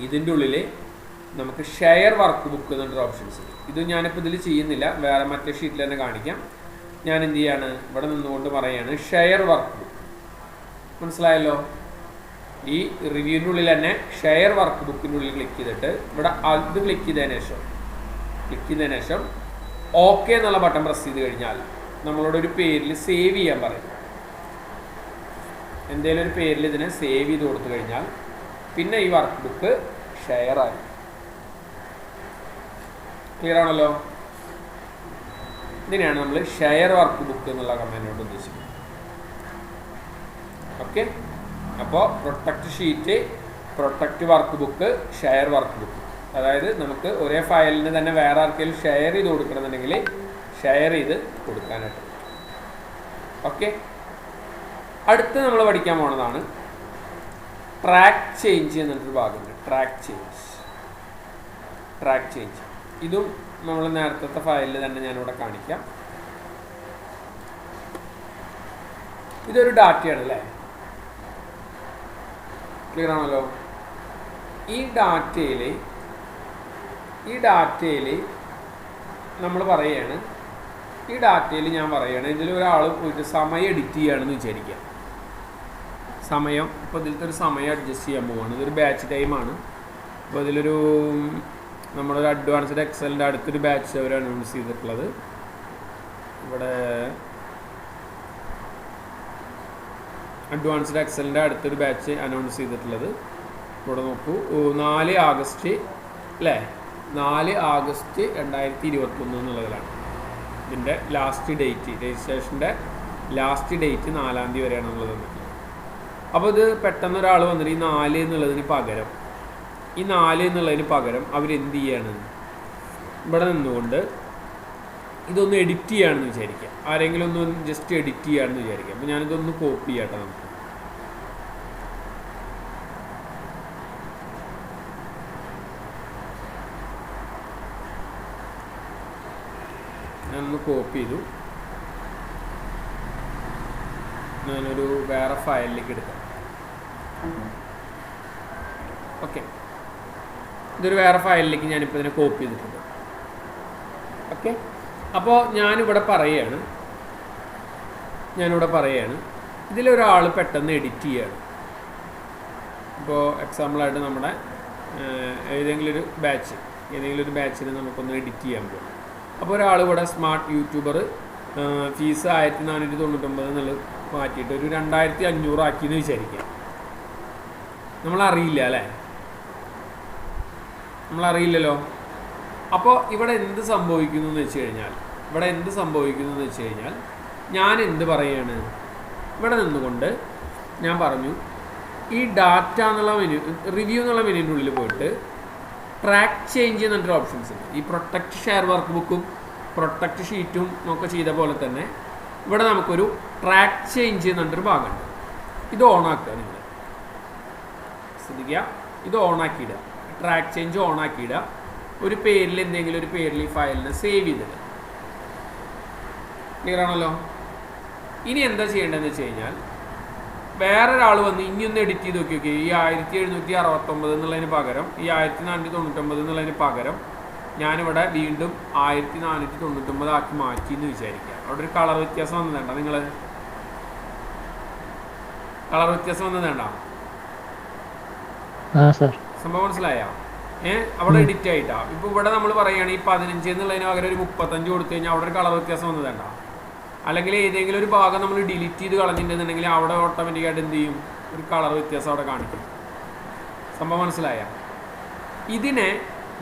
ഇതിൻ്റെ ഉള്ളിൽ നമുക്ക് ഷെയർ വർക്ക് ബുക്ക് എന്നൊരു ഓപ്ഷൻസ് ഉണ്ട്. ഇത് ഞാനിപ്പോൾ ഇതിൽ ചെയ്യുന്നില്ല, വേറെ മറ്റേ ഷീറ്റിൽ തന്നെ കാണിക്കാം. ഞാൻ എന്ത് ചെയ്യാണ്, ഇവിടെ നിന്നുകൊണ്ട് പറയുകയാണ് ഷെയർ വർക്ക് ബുക്ക്. മനസ്സിലായല്ലോ? ഈ റിവ്യൂവിൻ്റെ ഉള്ളിൽ തന്നെ ഷെയർ വർക്ക് ബുക്കിൻ്റെ ഉള്ളിൽ ക്ലിക്ക് ചെയ്തിട്ട് ഇവിടെ അത് ക്ലിക്ക് ചെയ്തതിന് ശേഷം ഓക്കെ എന്നുള്ള ബട്ടൺ പ്രസ് ചെയ്ത് കഴിഞ്ഞാൽ നമ്മളോട് ഒരു പേരിൽ സേവ് ചെയ്യാൻ പറയും. എന്തെങ്കിലും ഒരു പേരിൽ ഇതിനെ സേവ് ചെയ്ത് കൊടുത്തു കഴിഞ്ഞാൽ പിന്നെ ഈ വർക്ക് ബുക്ക് ഷെയർ ആയി. ക്ലിയർ ആണല്ലോ? ഇതിനെയാണ് നമ്മൾ ഷെയർ വർക്ക് ബുക്ക് എന്നുള്ള കമാൻഡ് കൊണ്ട് ഉദ്ദേശിക്കുന്നത്. ഓക്കെ. അപ്പോൾ protect sheet, protect work book, share work book. അതായത് നമുക്ക് ഒരേ ഫയലിന് തന്നെ വേറെ ആർക്കെങ്കിലും ഷെയർ ചെയ്ത് കൊടുക്കണമെന്നുണ്ടെങ്കിൽ ഷെയർ ചെയ്ത് കൊടുക്കാനായിട്ട്. ഓക്കെ. അടുത്ത് നമ്മൾ പഠിക്കാൻ പോണതാണ് ട്രാക്ക് ചേഞ്ച് എന്നൊരു ഭാഗമുണ്ട്. ട്രാക്ക് ചേഞ്ച് ഇതും നമ്മൾ നേരത്തെ ഫയലിൽ തന്നെ ഞാനിവിടെ കാണിക്കാം. ഇതൊരു ഡാറ്റയാണ് അല്ലേ? ക്ലിയർ ആണല്ലോ? ഈ ഡാറ്റയിൽ നമ്മൾ പറയുകയാണ്, ഞാൻ പറയുകയാണ് ഇതിൽ ഒരാൾ പോയിട്ട് സമയം എഡിറ്റ് ചെയ്യുകയാണെന്ന് വിചാരിക്കുക. സമയം ഇപ്പോൾ ഇതിലത്തെ ഒരു സമയം അഡ്ജസ്റ്റ് ചെയ്യാൻ പോവുകയാണ്. ഇതൊരു ബാച്ച് ടൈമാണ്. അപ്പോൾ ഇതിലൊരു നമ്മളൊരു അഡ്വാൻസ്ഡ് എക്സലിൻ്റെ അടുത്തൊരു ബാച്ച് അവർ അനൗൺസ് ചെയ്തിട്ടുള്ളത്. ഇവിടെ അഡ്വാൻസ്ഡ് എക്സലിൻ്റെ അടുത്തൊരു ബാച്ച് അനൗൺസ് ചെയ്തിട്ടുള്ളത് ഇവിടെ നോക്കൂ, 4 ആഗസ്റ്റ് അല്ലേ? 4 ആഗസ്റ്റ് 2021 എന്നുള്ളതിലാണ് ഇതിൻ്റെ ലാസ്റ്റ് ഡേറ്റ്. രജിസ്ട്രേഷൻ്റെ ലാസ്റ്റ് ഡേറ്റ് 4-ാം തീയതി വരെയാണെന്നുള്ളത് തന്നിട്ടുള്ളത്. അപ്പോൾ ഇത് പെട്ടെന്ന് ഒരാൾ വന്നിട്ട് ഈ 4 എന്നുള്ളതിന് പകരം അവരെന്ത് ചെയ്യാണ്, ഇവിടെ നിന്നുകൊണ്ട് ഇതൊന്ന് എഡിറ്റ് ചെയ്യുകയാണെന്ന് വിചാരിക്കാം. ആരെങ്കിലും ഒന്ന് ജസ്റ്റ് എഡിറ്റ് ചെയ്യുകയാണെന്ന് വിചാരിക്കാം. അപ്പോൾ ഞാനിതൊന്ന് കോപ്പി ചെയ്യട്ടെ. നമുക്ക് ഞാനൊന്ന് കോപ്പി ചെയ്തു. ഞാനൊരു വേറെ ഫയലിലേക്ക് എടുക്കാം. ഓക്കെ. ഇതൊരു വേറെ ഫയലിലേക്ക് ഞാനിപ്പോൾ ഇതിനെ കോപ്പി ചെയ്തിട്ടുണ്ട്. ഓക്കെ. അപ്പോൾ ഞാനിവിടെ പറയുകയാണ് ഇതിലൊരാൾ പെട്ടെന്ന് എഡിറ്റ് ചെയ്യുകയാണ്. ഇപ്പോൾ എക്സാമ്പിളായിട്ട് നമ്മുടെ ഏതെങ്കിലും ഒരു ബാച്ചിന് നമുക്കൊന്ന് എഡിറ്റ് ചെയ്യാൻ പോകും. അപ്പോൾ ഒരാൾ ഇവിടെ സ്മാർട്ട് യൂട്യൂബർ ഫീസ് 1499 എന്നുള്ളത് മാറ്റിയിട്ട് ഒരു 2500 ആക്കിയെന്ന് വിചാരിക്കാം. നമ്മളറിയില്ലല്ലോ. അപ്പോൾ ഇവിടെ എന്ത് സംഭവിക്കുന്നു എന്ന് വെച്ച് കഴിഞ്ഞാൽ ഞാൻ എന്ത് പറയുകയാണ്, ഇവിടെ നിന്നുകൊണ്ട് ഞാൻ പറഞ്ഞു ഈ ഡാറ്റ എന്നുള്ള റിവ്യൂ എന്നുള്ള മെനുവിൻ്റെ ഉള്ളിൽ പോയിട്ട് ട്രാക്ക് ചേഞ്ച് എന്നൊരു ഓപ്ഷൻസ് ഉണ്ട്. ഈ പ്രൊട്ടക്റ്റ് ഷെയർ വർക്ക് ബുക്കും പ്രൊട്ടക്റ്റ് ഷീറ്റും ഒക്കെ ചെയ്ത പോലെ തന്നെ ഇവിടെ നമുക്കൊരു ട്രാക്ക് ചേഞ്ച് എന്നൊരു ഭാഗമുണ്ട്. ഇത് ഓണാക്കുക. നിങ്ങൾ ശ്രദ്ധിക്കുക, ഇത് ഓണാക്കിയിടുക. Track change ഓണാക്കിയിടുക. ഒരു പേരിൽ എന്തെങ്കിലും ഒരു പേരിൽ ഈ ഫയലിനെ സേവ് ചെയ്തിടുക. ക്ലിയർ ആണല്ലോ? ഇനി എന്താ ചെയ്യേണ്ടതെന്ന് വെച്ച് കഴിഞ്ഞാൽ വേറൊരാൾ വന്ന് ഇനിയൊന്ന് എഡിറ്റ് ചെയ്ത് നോക്കി ഈ 1769 എന്നുള്ളതിന് പകരം ഈ 1499 എന്നുള്ളതിന് പകരം ഞാനിവിടെ വീണ്ടും 1499 ആക്കി മാറ്റി എന്ന് വിചാരിക്കുക. അവിടെ ഒരു കളർ വ്യത്യാസം വന്നതേണ്ട, നിങ്ങൾ സംഭവം മനസ്സിലായോ? അവിടെ എഡിറ്റ് ആയിട്ടാണ്. ഇപ്പോൾ ഇവിടെ നമ്മൾ പറയുകയാണെങ്കിൽ 15 എന്നുള്ളതിന് പകരം ഒരു 35 കൊടുത്തു കഴിഞ്ഞാൽ അവിടെ ഒരു കളർ വ്യത്യാസം വന്നത് വേണ്ട. അല്ലെങ്കിൽ ഏതെങ്കിലും ഒരു ഭാഗം നമ്മൾ ഡിലീറ്റ് ചെയ്ത് കളഞ്ഞിട്ടുണ്ടെന്നുണ്ടെങ്കിൽ അവിടെ ഓട്ടോമാറ്റിക്കായിട്ട് എന്ത് ചെയ്യും, ഒരു കളർ വ്യത്യാസം അവിടെ കാണിക്കും. സംഭവം മനസ്സിലായ? ഇതിനെ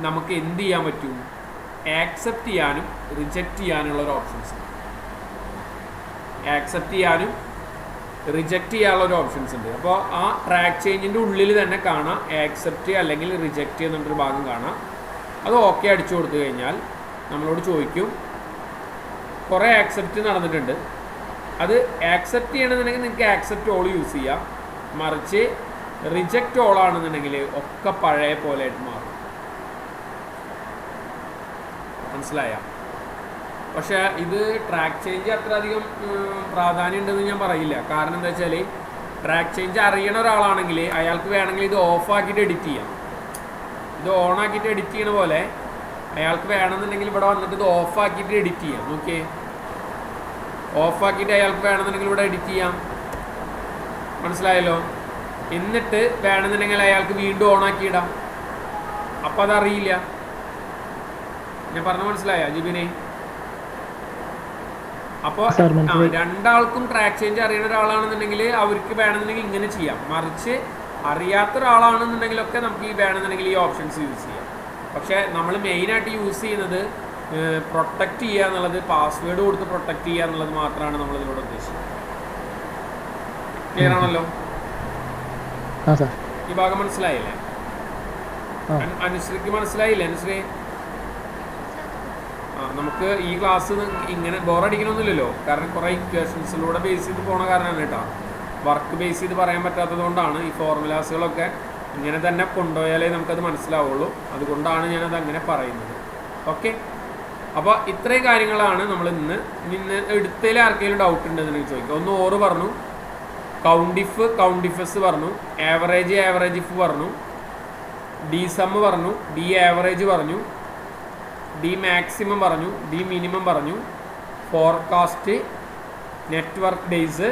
നമുക്ക് എന്ത് ചെയ്യാൻ പറ്റും, ആക്സെപ്റ്റ് ചെയ്യാനും റിജക്റ്റ് ചെയ്യാനുള്ള ഒരു ഓപ്ഷൻസ്. ആക്സെപ്റ്റ് ചെയ്യാനും റിജക്റ്റ് ചെയ്യാനുള്ള ഒരു ഓപ്ഷൻസ് ഉണ്ട്. അപ്പോൾ ആ ട്രാക്ക് ചേഞ്ചിൻ്റെ ഉള്ളിൽ തന്നെ കാണാം ആക്സെപ്റ്റ് അല്ലെങ്കിൽ റിജക്റ്റ് എന്നുള്ളൊരു ഭാഗം കാണാം. അത് ഓക്കെ അടിച്ചു കൊടുത്തു കഴിഞ്ഞാൽ നമ്മളോട് ചോദിക്കും, കുറേ ആക്സെപ്റ്റ് നടന്നിട്ടുണ്ട്, അത് ആക്സെപ്റ്റ് ചെയ്യണമെന്നുണ്ടെങ്കിൽ നിങ്ങൾക്ക് ആക്സെപ്റ്റ് ഓൾ യൂസ് ചെയ്യാം. മറിച്ച് റിജക്റ്റ് ഓൾ ആണെന്നുണ്ടെങ്കിൽ ഒക്കെ പഴയ പോലെ ആയിട്ട് മാറും. മനസ്സിലായ? പക്ഷേ ഇത് ട്രാക്ക് ചേഞ്ച് അത്ര അധികം പ്രാധാന്യം ഉണ്ടെന്ന് ഞാൻ പറയില്ല. കാരണം എന്താ വെച്ചാൽ ട്രാക്ക് ചേഞ്ച് അറിയണ ഒരാളാണെങ്കിൽ അയാൾക്ക് വേണമെങ്കിൽ ഇത് ഓഫാക്കിയിട്ട് എഡിറ്റ് ചെയ്യാം. ഇത് ഓണാക്കിയിട്ട് എഡിറ്റ് ചെയ്യണ പോലെ അയാൾക്ക് വേണമെന്നുണ്ടെങ്കിൽ ഇവിടെ വന്നിട്ട് ഇത് ഓഫാക്കിയിട്ട് എഡിറ്റ് ചെയ്യാം. ഓക്കെ, ഓഫാക്കിയിട്ട് അയാൾക്ക് വേണമെന്നുണ്ടെങ്കിൽ ഇവിടെ എഡിറ്റ് ചെയ്യാം. മനസ്സിലായല്ലോ? എന്നിട്ട് വേണമെന്നുണ്ടെങ്കിൽ അയാൾക്ക് വീണ്ടും ഓണാക്കിയിടാം. അപ്പം അതറിയില്ല. ഞാൻ പറഞ്ഞ മനസ്സിലായ ജിബിനെ? അപ്പോൾ രണ്ടാൾക്കും ട്രാക്ക് ചേഞ്ച് അറിയുന്ന ഒരാളാണെന്നുണ്ടെങ്കിൽ അവർക്ക് വേണമെന്നുണ്ടെങ്കിൽ ഇങ്ങനെ ചെയ്യാം. മറിച്ച് അറിയാത്ത ഒരാളാണെന്നുണ്ടെങ്കിലൊക്കെ നമുക്ക് ഈ വേണമെന്നുണ്ടെങ്കിൽ ഈ ഓപ്ഷൻസ് യൂസ് ചെയ്യാം. പക്ഷേ നമ്മൾ മെയിനായിട്ട് യൂസ് ചെയ്യുന്നത് പ്രൊട്ടക്റ്റ് ചെയ്യുക എന്നുള്ളത്, പാസ്വേഡ് കൊടുത്ത് പ്രൊട്ടക്റ്റ് ചെയ്യുക എന്നുള്ളത് മാത്രമാണ് നമ്മൾ ഇതിലൂടെ ഉദ്ദേശിക്കുന്നത്. ക്ലിയർ ആണല്ലോ? ഈ ഭാഗം മനസ്സിലായില്ലേ? അനുശ്രീക്ക് മനസ്സിലായില്ലേ? അനുശ്രീ, നമുക്ക് ഈ ക്ലാസ് ഇങ്ങനെ ബോറടിക്കണമെന്നില്ലല്ലോ. കാരണം കുറേ ഇക്വേഷൻസിലൂടെ ബേസ് ചെയ്ത് പോണ കാരണമാണ് കേട്ടോ. വർക്ക് ബേസ് ചെയ്ത് പറയാൻ പറ്റാത്തത് കൊണ്ടാണ് ഈ ഫോർമുലാസുകളൊക്കെ ഇങ്ങനെ തന്നെ കൊണ്ടുപോയാലേ നമുക്കത് മനസ്സിലാവുള്ളൂ. അതുകൊണ്ടാണ് ഞാനത് അങ്ങനെ പറയുന്നത്. ഓക്കെ, അപ്പോൾ ഇത്രയും കാര്യങ്ങളാണ് നമ്മൾ ഇന്ന് എടുത്തതിൽ ആർക്കെങ്കിലും ഡൗട്ട് ഉണ്ടെന്നുണ്ടെങ്കിൽ ചോദിക്കുക. ഒന്ന് ഓറ് പറഞ്ഞു, കൗണ്ട് ഇഫ് പറഞ്ഞു, ആവറേജ് ഇഫ് പറഞ്ഞു, ഡി സം പറഞ്ഞു, ഡി ആവറേജ് പറഞ്ഞു, ഡി മാക്സിമം പറഞ്ഞു, ഡി മിനിമം പറഞ്ഞു, forecast, network days,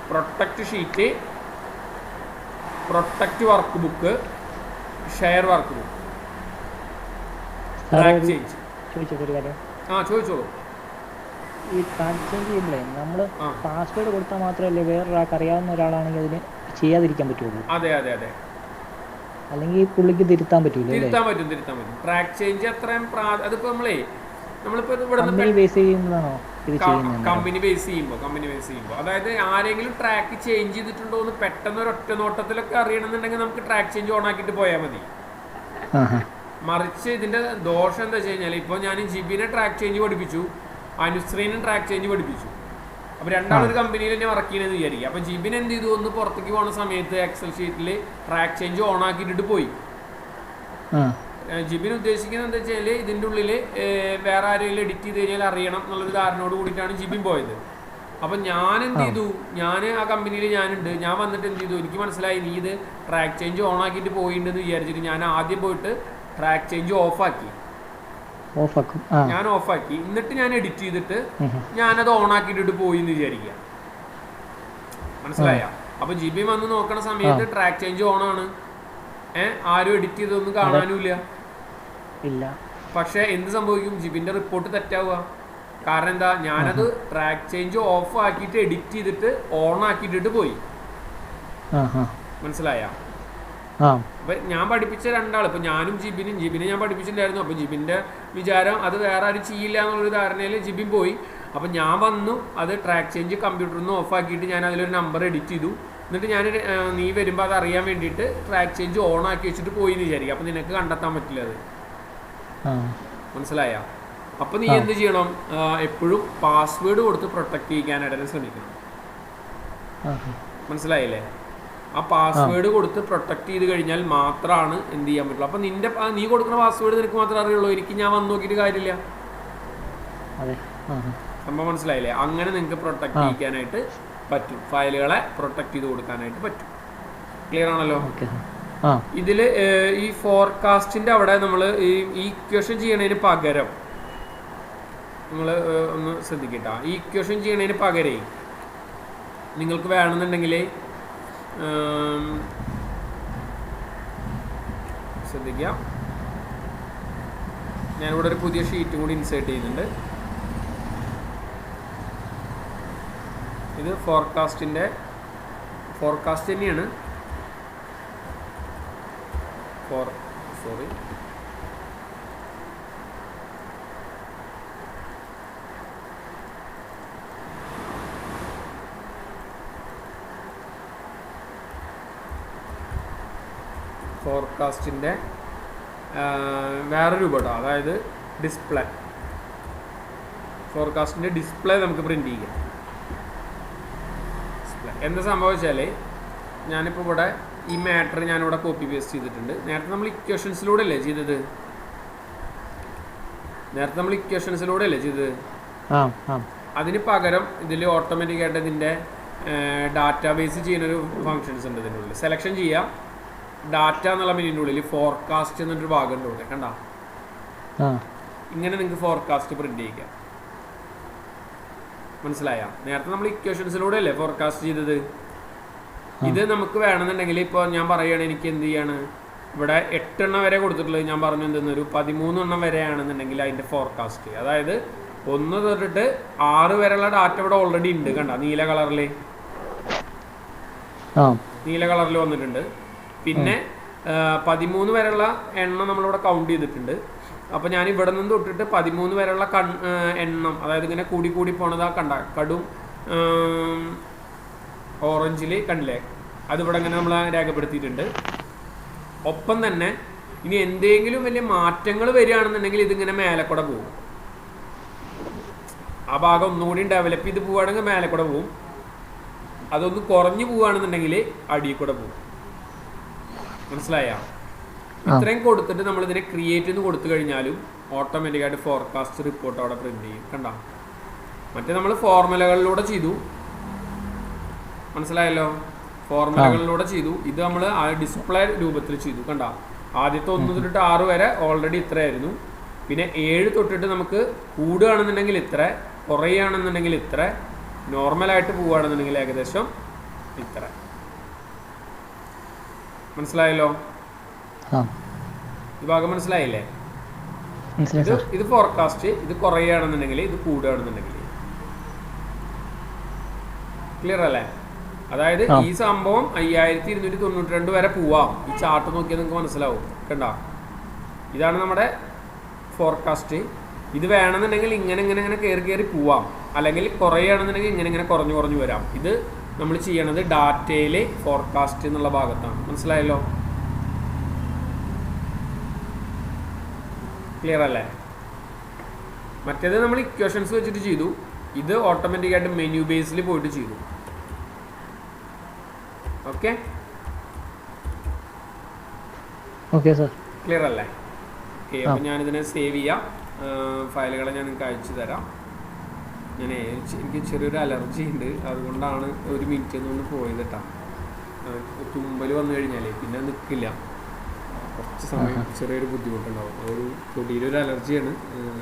protect sheet, protect work book, share work book, track change. ചോദിച്ചോളൂ. ഈ ട്രാക്ക് ചേഞ്ച് ചെയ്യുമ്പോഴേ നമ്മൾ പാസ്വേഡ് കൊടുത്താൽ മാത്രമല്ലേ വേറൊരാൾക്ക് അറിയാവുന്ന ഒരാളാണെങ്കിൽ അതിന് ചെയ്യാതിരിക്കാൻ പറ്റുള്ളൂ? അതെ അതെ അതെ. അല്ലെങ്കിൽ പുള്ളിക്ക് തിരുത്താൻ പറ്റൂല? തിരുത്താൻ പറ്റും. ട്രാക്ക് ചേഞ്ച് അത്രയും അതിപ്പോ നമ്മളിപ്പോ കമ്പനി ബേസ് ചെയ്യുന്നതാണോ ഇത് ചെയ്യുന്നത്? കമ്പനി ബേസ് ചെയ്യുമ്പോൾ അതായത് ആരെങ്കിലും ട്രാക്ക് ചേഞ്ച് ചെയ്തിട്ടുണ്ടോ എന്ന് പെട്ടെന്ന് ഒരു ഒറ്റ നോട്ടത്തിലൊക്കെ അറിയണമെന്നുണ്ടെങ്കിൽ നമുക്ക് ട്രാക്ക് ചേഞ്ച് ഓൺ ആക്കിയിട്ട് പോയാൽ മതി. മറിച്ച് ഇതിന്റെ ദോഷം എന്താ വെച്ച് കഴിഞ്ഞാൽ, ഇപ്പോൾ ഞാൻ ജിബിനെ ട്രാക്ക് ചേഞ്ച് പഠിപ്പിച്ചു, അനുശ്രീനും ട്രാക്ക് ചേഞ്ച് പഠിപ്പിച്ചു. അപ്പോൾ രണ്ടാളൊരു കമ്പനിയിൽ തന്നെ വർക്ക് ചെയ്യണമെന്ന് വിചാരിക്കുക. അപ്പോൾ ജിബിൻ എന്ത് ചെയ്തു, ഒന്ന് പുറത്തേക്ക് പോകുന്ന സമയത്ത് എക്സൽ ഷീറ്റിൽ ട്രാക്ക് ചേഞ്ച് ഓൺ ആക്കിയിട്ടിട്ട് പോയി. ജിബിൻ ഉദ്ദേശിക്കുന്നത് എന്താ വെച്ചാൽ ഇതിൻ്റെ ഉള്ളിൽ വേറെ ആരെങ്കിലും എഡിറ്റ് ചെയ്ത് കഴിഞ്ഞാൽ അറിയണം എന്നുള്ളൊരു ധാരണയോട് കൂടിയിട്ടാണ് ജിബിൻ പോയത്. അപ്പം ഞാൻ എന്ത് ചെയ്തു, ഞാൻ ആ കമ്പനിയിൽ ഞാനുണ്ട്, ഞാൻ വന്നിട്ട് എന്ത് ചെയ്തു, എനിക്ക് മനസ്സിലായി നീ ഇത് ട്രാക്ക് ചേഞ്ച് ഓൺ ആക്കിയിട്ട് പോയിട്ടുണ്ടെന്ന് വിചാരിച്ചിട്ട് ഞാൻ ആദ്യം പോയിട്ട് ട്രാക്ക് ചേഞ്ച് ഓഫാക്കി. ഞാൻ ഓഫാക്കി, എന്നിട്ട് ഞാൻ എഡിറ്റ് ചെയ്തിട്ട് ഞാനത് ഓൺ ആക്കിയിട്ടിട്ട് പോയി എന്ന് വിചാരിക്കുക. മനസ്സിലായ? അപ്പൊ ജിബി വന്ന് നോക്കണ സമയത്ത് ട്രാക്ക് ചേഞ്ച് ഓൺ ആണ്, ആരും എഡിറ്റ് ചെയ്തൊന്നും കാണാനുമില്ല. പക്ഷെ എന്ത് സംഭവിക്കും, ജിബിന്റെ റിപ്പോർട്ട് തെറ്റാവുക. കാരണം എന്താ, ഞാനത് ട്രാക്ക് ചേഞ്ച് ഓഫ് ആക്കിയിട്ട് എഡിറ്റ് ചെയ്തിട്ട് ഓൺ ആക്കിയിട്ടിട്ട് പോയി. മനസ്സിലായ? അപ്പൊ ഞാൻ പഠിപ്പിച്ച രണ്ടാൾ, ഇപ്പൊ ഞാനും ജിബിനെ ഞാൻ പഠിപ്പിച്ചിട്ടുണ്ടായിരുന്നു. അപ്പൊ ജിബിന്റെ വിചാരം അത് വേറെ ആരും ചെയ്യില്ല എന്നുള്ളൊരു ധാരണയിൽ ജിബിൻ പോയി. അപ്പൊ ഞാൻ വന്നു, അത് ട്രാക്ക് ചേഞ്ച് കമ്പ്യൂട്ടറിൽ നിന്ന് ഓഫ് ആക്കിയിട്ട് ഞാൻ അതിലൊരു നമ്പർ എഡിറ്റ് ചെയ്തു. എന്നിട്ട് ഞാൻ നീ വരുമ്പോൾ അത് അറിയാൻ വേണ്ടിയിട്ട് ട്രാക്ക് ചേഞ്ച് ഓൺ ആക്കി വെച്ചിട്ട് പോയി എന്ന് വിചാരിക്കും. അപ്പൊ നിനക്ക് കണ്ടെത്താൻ പറ്റില്ല അത്. മനസ്സിലായ? അപ്പൊ നീ എന്ത് ചെയ്യണം, എപ്പോഴും പാസ്വേഡ് കൊടുത്ത് പ്രൊട്ടക്ട് ചെയ്യാനായിട്ട് ശ്രമിക്കണം. മനസ്സിലായില്ലേ? ആ പാസ്വേഡ് കൊടുത്ത് പ്രൊട്ടക്ട് ചെയ്ത് കഴിഞ്ഞാൽ മാത്രമാണ് എന്ത് ചെയ്യാൻ പറ്റുള്ളൂ. അപ്പൊ നീ കൊടുക്കുന്ന പാസ്വേഡ് നിനക്ക് മാത്രമേ അറിയുള്ളൂ, എനിക്ക് ഞാൻ വന്ന് നോക്കിയിട്ട് കാര്യമില്ല. സംഭവം മനസ്സിലായില്ലേ? അങ്ങനെ നിങ്ങൾക്ക് പ്രൊട്ടക്ട് ചെയ്യിക്കാനായിട്ട് പറ്റും, ഫയലുകളെ പ്രൊട്ടക്ട് ചെയ്ത് കൊടുക്കാനായിട്ട് പറ്റും. ക്ലിയർ ആണല്ലോ? ഇതിൽ ഈ ഫോർകാസ്റ്റിന്റെ അവിടെ നമ്മൾ ഈ ഇക്വേഷൻ ചെയ്യണതിന് പകരം നിങ്ങൾ ഒന്ന് ശ്രദ്ധിക്കട്ടോ. ഈ ഇക്വേഷൻ ചെയ്യണതിന് പകരം നിങ്ങൾക്ക് വേണമെന്നുണ്ടെങ്കിൽ ശ്രദ്ധിക്കാം, ഞാനിവിടെ ഒരു പുതിയ ഷീറ്റും കൂടി ഇൻസേർട്ട് ചെയ്യുന്നുണ്ട്. ഇത് ഫോർകാസ്റ്റ് തന്നെയാണ്. ഫോർകാസ്റ്റിൻ്റെ വേറെ രൂപം കേട്ടോ, അതായത് ഡിസ്പ്ലേ. ഫോർകാസ്റ്റിൻ്റെ ഡിസ്പ്ലേ നമുക്ക് പ്രിൻ്റ് ചെയ്യാം. എന്താ സംഭവിച്ചാൽ ഞാനിപ്പോൾ ഇവിടെ ഈ മാറ്റർ ഞാനിവിടെ കോപ്പി പേസ്റ്റ് ചെയ്തിട്ടുണ്ട്. നേരത്തെ നമ്മൾ ഇക്വേഷൻസിലൂടെ അല്ലേ ചെയ്തത്? അതിന് പകരം ഇതിൽ ഓട്ടോമാറ്റിക്കായിട്ട് ഇതിൻ്റെ ഡാറ്റാബേസ് ചെയ്യുന്നൊരു ഫങ്ഷൻസ് ഉണ്ട് ഇതിനുള്ളിൽ. സെലക്ഷൻ ചെയ്യാം, ഡാറ്റ എന്നുള്ള മെനുവിൻ്റെ ഉള്ളിൽ ഫോർകാസ്റ്റ് എന്നൊരു ഭാഗം ഉണ്ട് ഇവിടെ, കണ്ട? ഇങ്ങനെ നിങ്ങൾക്ക് ഫോർകാസ്റ്റ് പ്രിന്റ് ചെയ്യിക്കാം. മനസ്സിലായ? നേരത്തെ നമ്മൾ ഇക്വേഷൻസിലൂടെ അല്ലേ ഫോർകാസ്റ്റ് ചെയ്തത്. ഇത് നമുക്ക് വേണമെന്നുണ്ടെങ്കിൽ ഇപ്പോൾ ഞാൻ പറയുകയാണ്, എനിക്ക് എന്ത് ചെയ്യാണ്, ഇവിടെ 8 എണ്ണം വരെ കൊടുത്തിട്ടുള്ളത്. ഞാൻ പറഞ്ഞു എന്തെന്നൊരു 13 എണ്ണം വരെയാണെന്നുണ്ടെങ്കിൽ അതിൻ്റെ ഫോർകാസ്റ്റ്, അതായത് 1 തൊട്ടിട്ട് 6 വരെയുള്ള ഡാറ്റ ഇവിടെ ഓൾറെഡി ഉണ്ട്, കണ്ട? നീല കളറിൽ വന്നിട്ടുണ്ട്. പിന്നെ 13 വരെയുള്ള എണ്ണം നമ്മളിവിടെ കൗണ്ട് ചെയ്തിട്ടുണ്ട്. അപ്പോൾ ഞാൻ ഇവിടെ നിന്ന് തൊട്ടിട്ട് 13 വരെയുള്ള എണ്ണം, അതായത് ഇങ്ങനെ കൂടി പോണതാ കണ്ട? കടും ഓറഞ്ചിൽ കണ്ടില്ലേ? അതിവിടെ ഇങ്ങനെ നമ്മൾ രേഖപ്പെടുത്തിയിട്ടുണ്ട്. ഒപ്പം തന്നെ ഇനി എന്തെങ്കിലും വലിയ മാറ്റങ്ങൾ വരികയാണെന്നുണ്ടെങ്കിൽ ഇതിങ്ങനെ മേലെ കൂടെ പോകും. ആ ഭാഗം ഒന്നുകൂടി ഡെവലപ്പ് ചെയ്ത് പോവുകയാണെങ്കിൽ മേലെ കൂടെ പോകും. അതൊന്ന് കുറഞ്ഞു പോവുകയാണെന്നുണ്ടെങ്കിൽ അടിയിൽ കൂടെ പോകും. മനസ്സിലായ? ഇത്രയും കൊടുത്തിട്ട് നമ്മളിതിനെ ക്രിയേറ്റ് എന്ന് കൊടുത്തു കഴിഞ്ഞാലും ഓട്ടോമാറ്റിക്കായിട്ട് ഫോർകാസ്റ്റ് റിപ്പോർട്ട് അവിടെ പ്രിന്റ് ചെയ്യും, കണ്ട? മറ്റേ നമ്മൾ ഫോർമുലകളിലൂടെ ചെയ്തു, മനസ്സിലായല്ലോ? ഫോർമുലകളിലൂടെ ചെയ്തു. ഇത് നമ്മൾ ആ ഡിസ്പ്ലേ രൂപത്തിൽ ചെയ്തു, കണ്ട? ആദ്യത്തെ 1 തൊട്ടിട്ട് 6 വരെ ഓൾറെഡി ഇത്രയായിരുന്നു. പിന്നെ 7 തൊട്ടിട്ട് നമുക്ക് കൂടുകയാണെന്നുണ്ടെങ്കിൽ ഇത്ര, കുറയുകയാണെന്നുണ്ടെങ്കിൽ ഇത്ര, നോർമലായിട്ട് പോവുകയാണെന്നുണ്ടെങ്കിൽ ഏകദേശം ഇത്ര. മനസ്സിലായല്ലോ? ഈ ഭാഗം മനസ്സിലായില്ലേ? ഇത് ഫോർകാസ്റ്റ്, ഇത് കുറയുകയാണെന്നുണ്ടെങ്കിൽ, ഇത് കൂടുകയാണെന്നുണ്ടെങ്കിൽ. ക്ലിയർ അല്ലേ? അതായത് ഈ സംഭവം 5292 വരെ പോവാം. ഈ ചാർട്ട് നോക്കിയാൽ നിങ്ങൾക്ക് മനസ്സിലാവും, കണ്ട? ഇതാണ് നമ്മുടെ ഫോർകാസ്റ്റ്. ഇത് വേണമെന്നുണ്ടെങ്കിൽ ഇങ്ങനെ കയറി പോവാം, അല്ലെങ്കിൽ കുറയുകയാണെന്നുണ്ടെങ്കിൽ ഇങ്ങനെ കുറഞ്ഞു വരാം. ഇത് നമ്മൾ ചെയ്യണത് ഡാറ്റയിൽ ഫോർകാസ്റ്റ് എന്നുള്ള ഭാഗത്താണ്. മനസ്സിലായല്ലോ? ക്ലിയർ അല്ലേ? മറ്റേത് നമ്മൾ ഇക്വേഷൻസ് വെച്ചിട്ട് ചെയ്തു, ഇത് ഓട്ടോമാറ്റിക്കായിട്ട് മെനു ബേസിൽ പോയിട്ട് ചെയ്തു. ഓക്കെ സർ, ക്ലിയർ അല്ലേ? ഓക്കെ, അപ്പോൾ ഞാനിതിനെ സേവ് ചെയ്യാം. ഫയലുകളെ ഞാൻ നിങ്ങൾക്ക് അയച്ചു തരാം. എനിക്ക് ചെറിയൊരു അലർജി ഉണ്ട്, അതുകൊണ്ടാണ് ഒരു മിനിറ്റ് ഒന്ന് പോയത് കേട്ടോ. തുമ്പൽ വന്നു കഴിഞ്ഞാലേ പിന്നെ നിൽക്കില്ല, കുറച്ച് സമയം ചെറിയൊരു ബുദ്ധിമുട്ടുണ്ടാവും. ഒരു പൊടിയിലൊരു അലർജിയാണ്,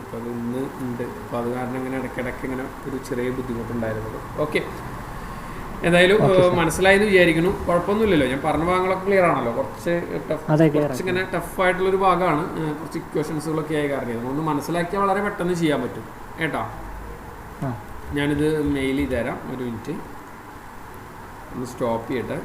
അപ്പോൾ അത് ഇന്ന് ഉണ്ട്. അപ്പോൾ അത് കാരണം ഇങ്ങനെ ഇടയ്ക്കിടയ്ക്ക് ഇങ്ങനെ ഒരു ചെറിയ ബുദ്ധിമുട്ടുണ്ടായിരുന്നത്. ഓക്കെ, എന്തായാലും മനസ്സിലായെന്ന് വിചാരിക്കുന്നു. കുഴപ്പമൊന്നുമില്ലല്ലോ, ഞാൻ പറഞ്ഞ ഭാഗങ്ങളൊക്കെ ക്ലിയർ ആണല്ലോ? കുറച്ചിങ്ങനെ ടഫായിട്ടുള്ളൊരു ഭാഗമാണ്, കുറച്ച് ഇക്വേഷൻസുകളൊക്കെ ആയ കാരണം. അതുകൊണ്ട് മനസ്സിലാക്കിയാൽ വളരെ പെട്ടെന്ന് ചെയ്യാൻ പറ്റും കേട്ടോ. ഞാനിത് മെയിൽ ചെയ്ത് തരാം, ഒരു മിനിറ്റ് ഒന്ന് സ്റ്റോപ്പ് ചെയ്യട്ടെ.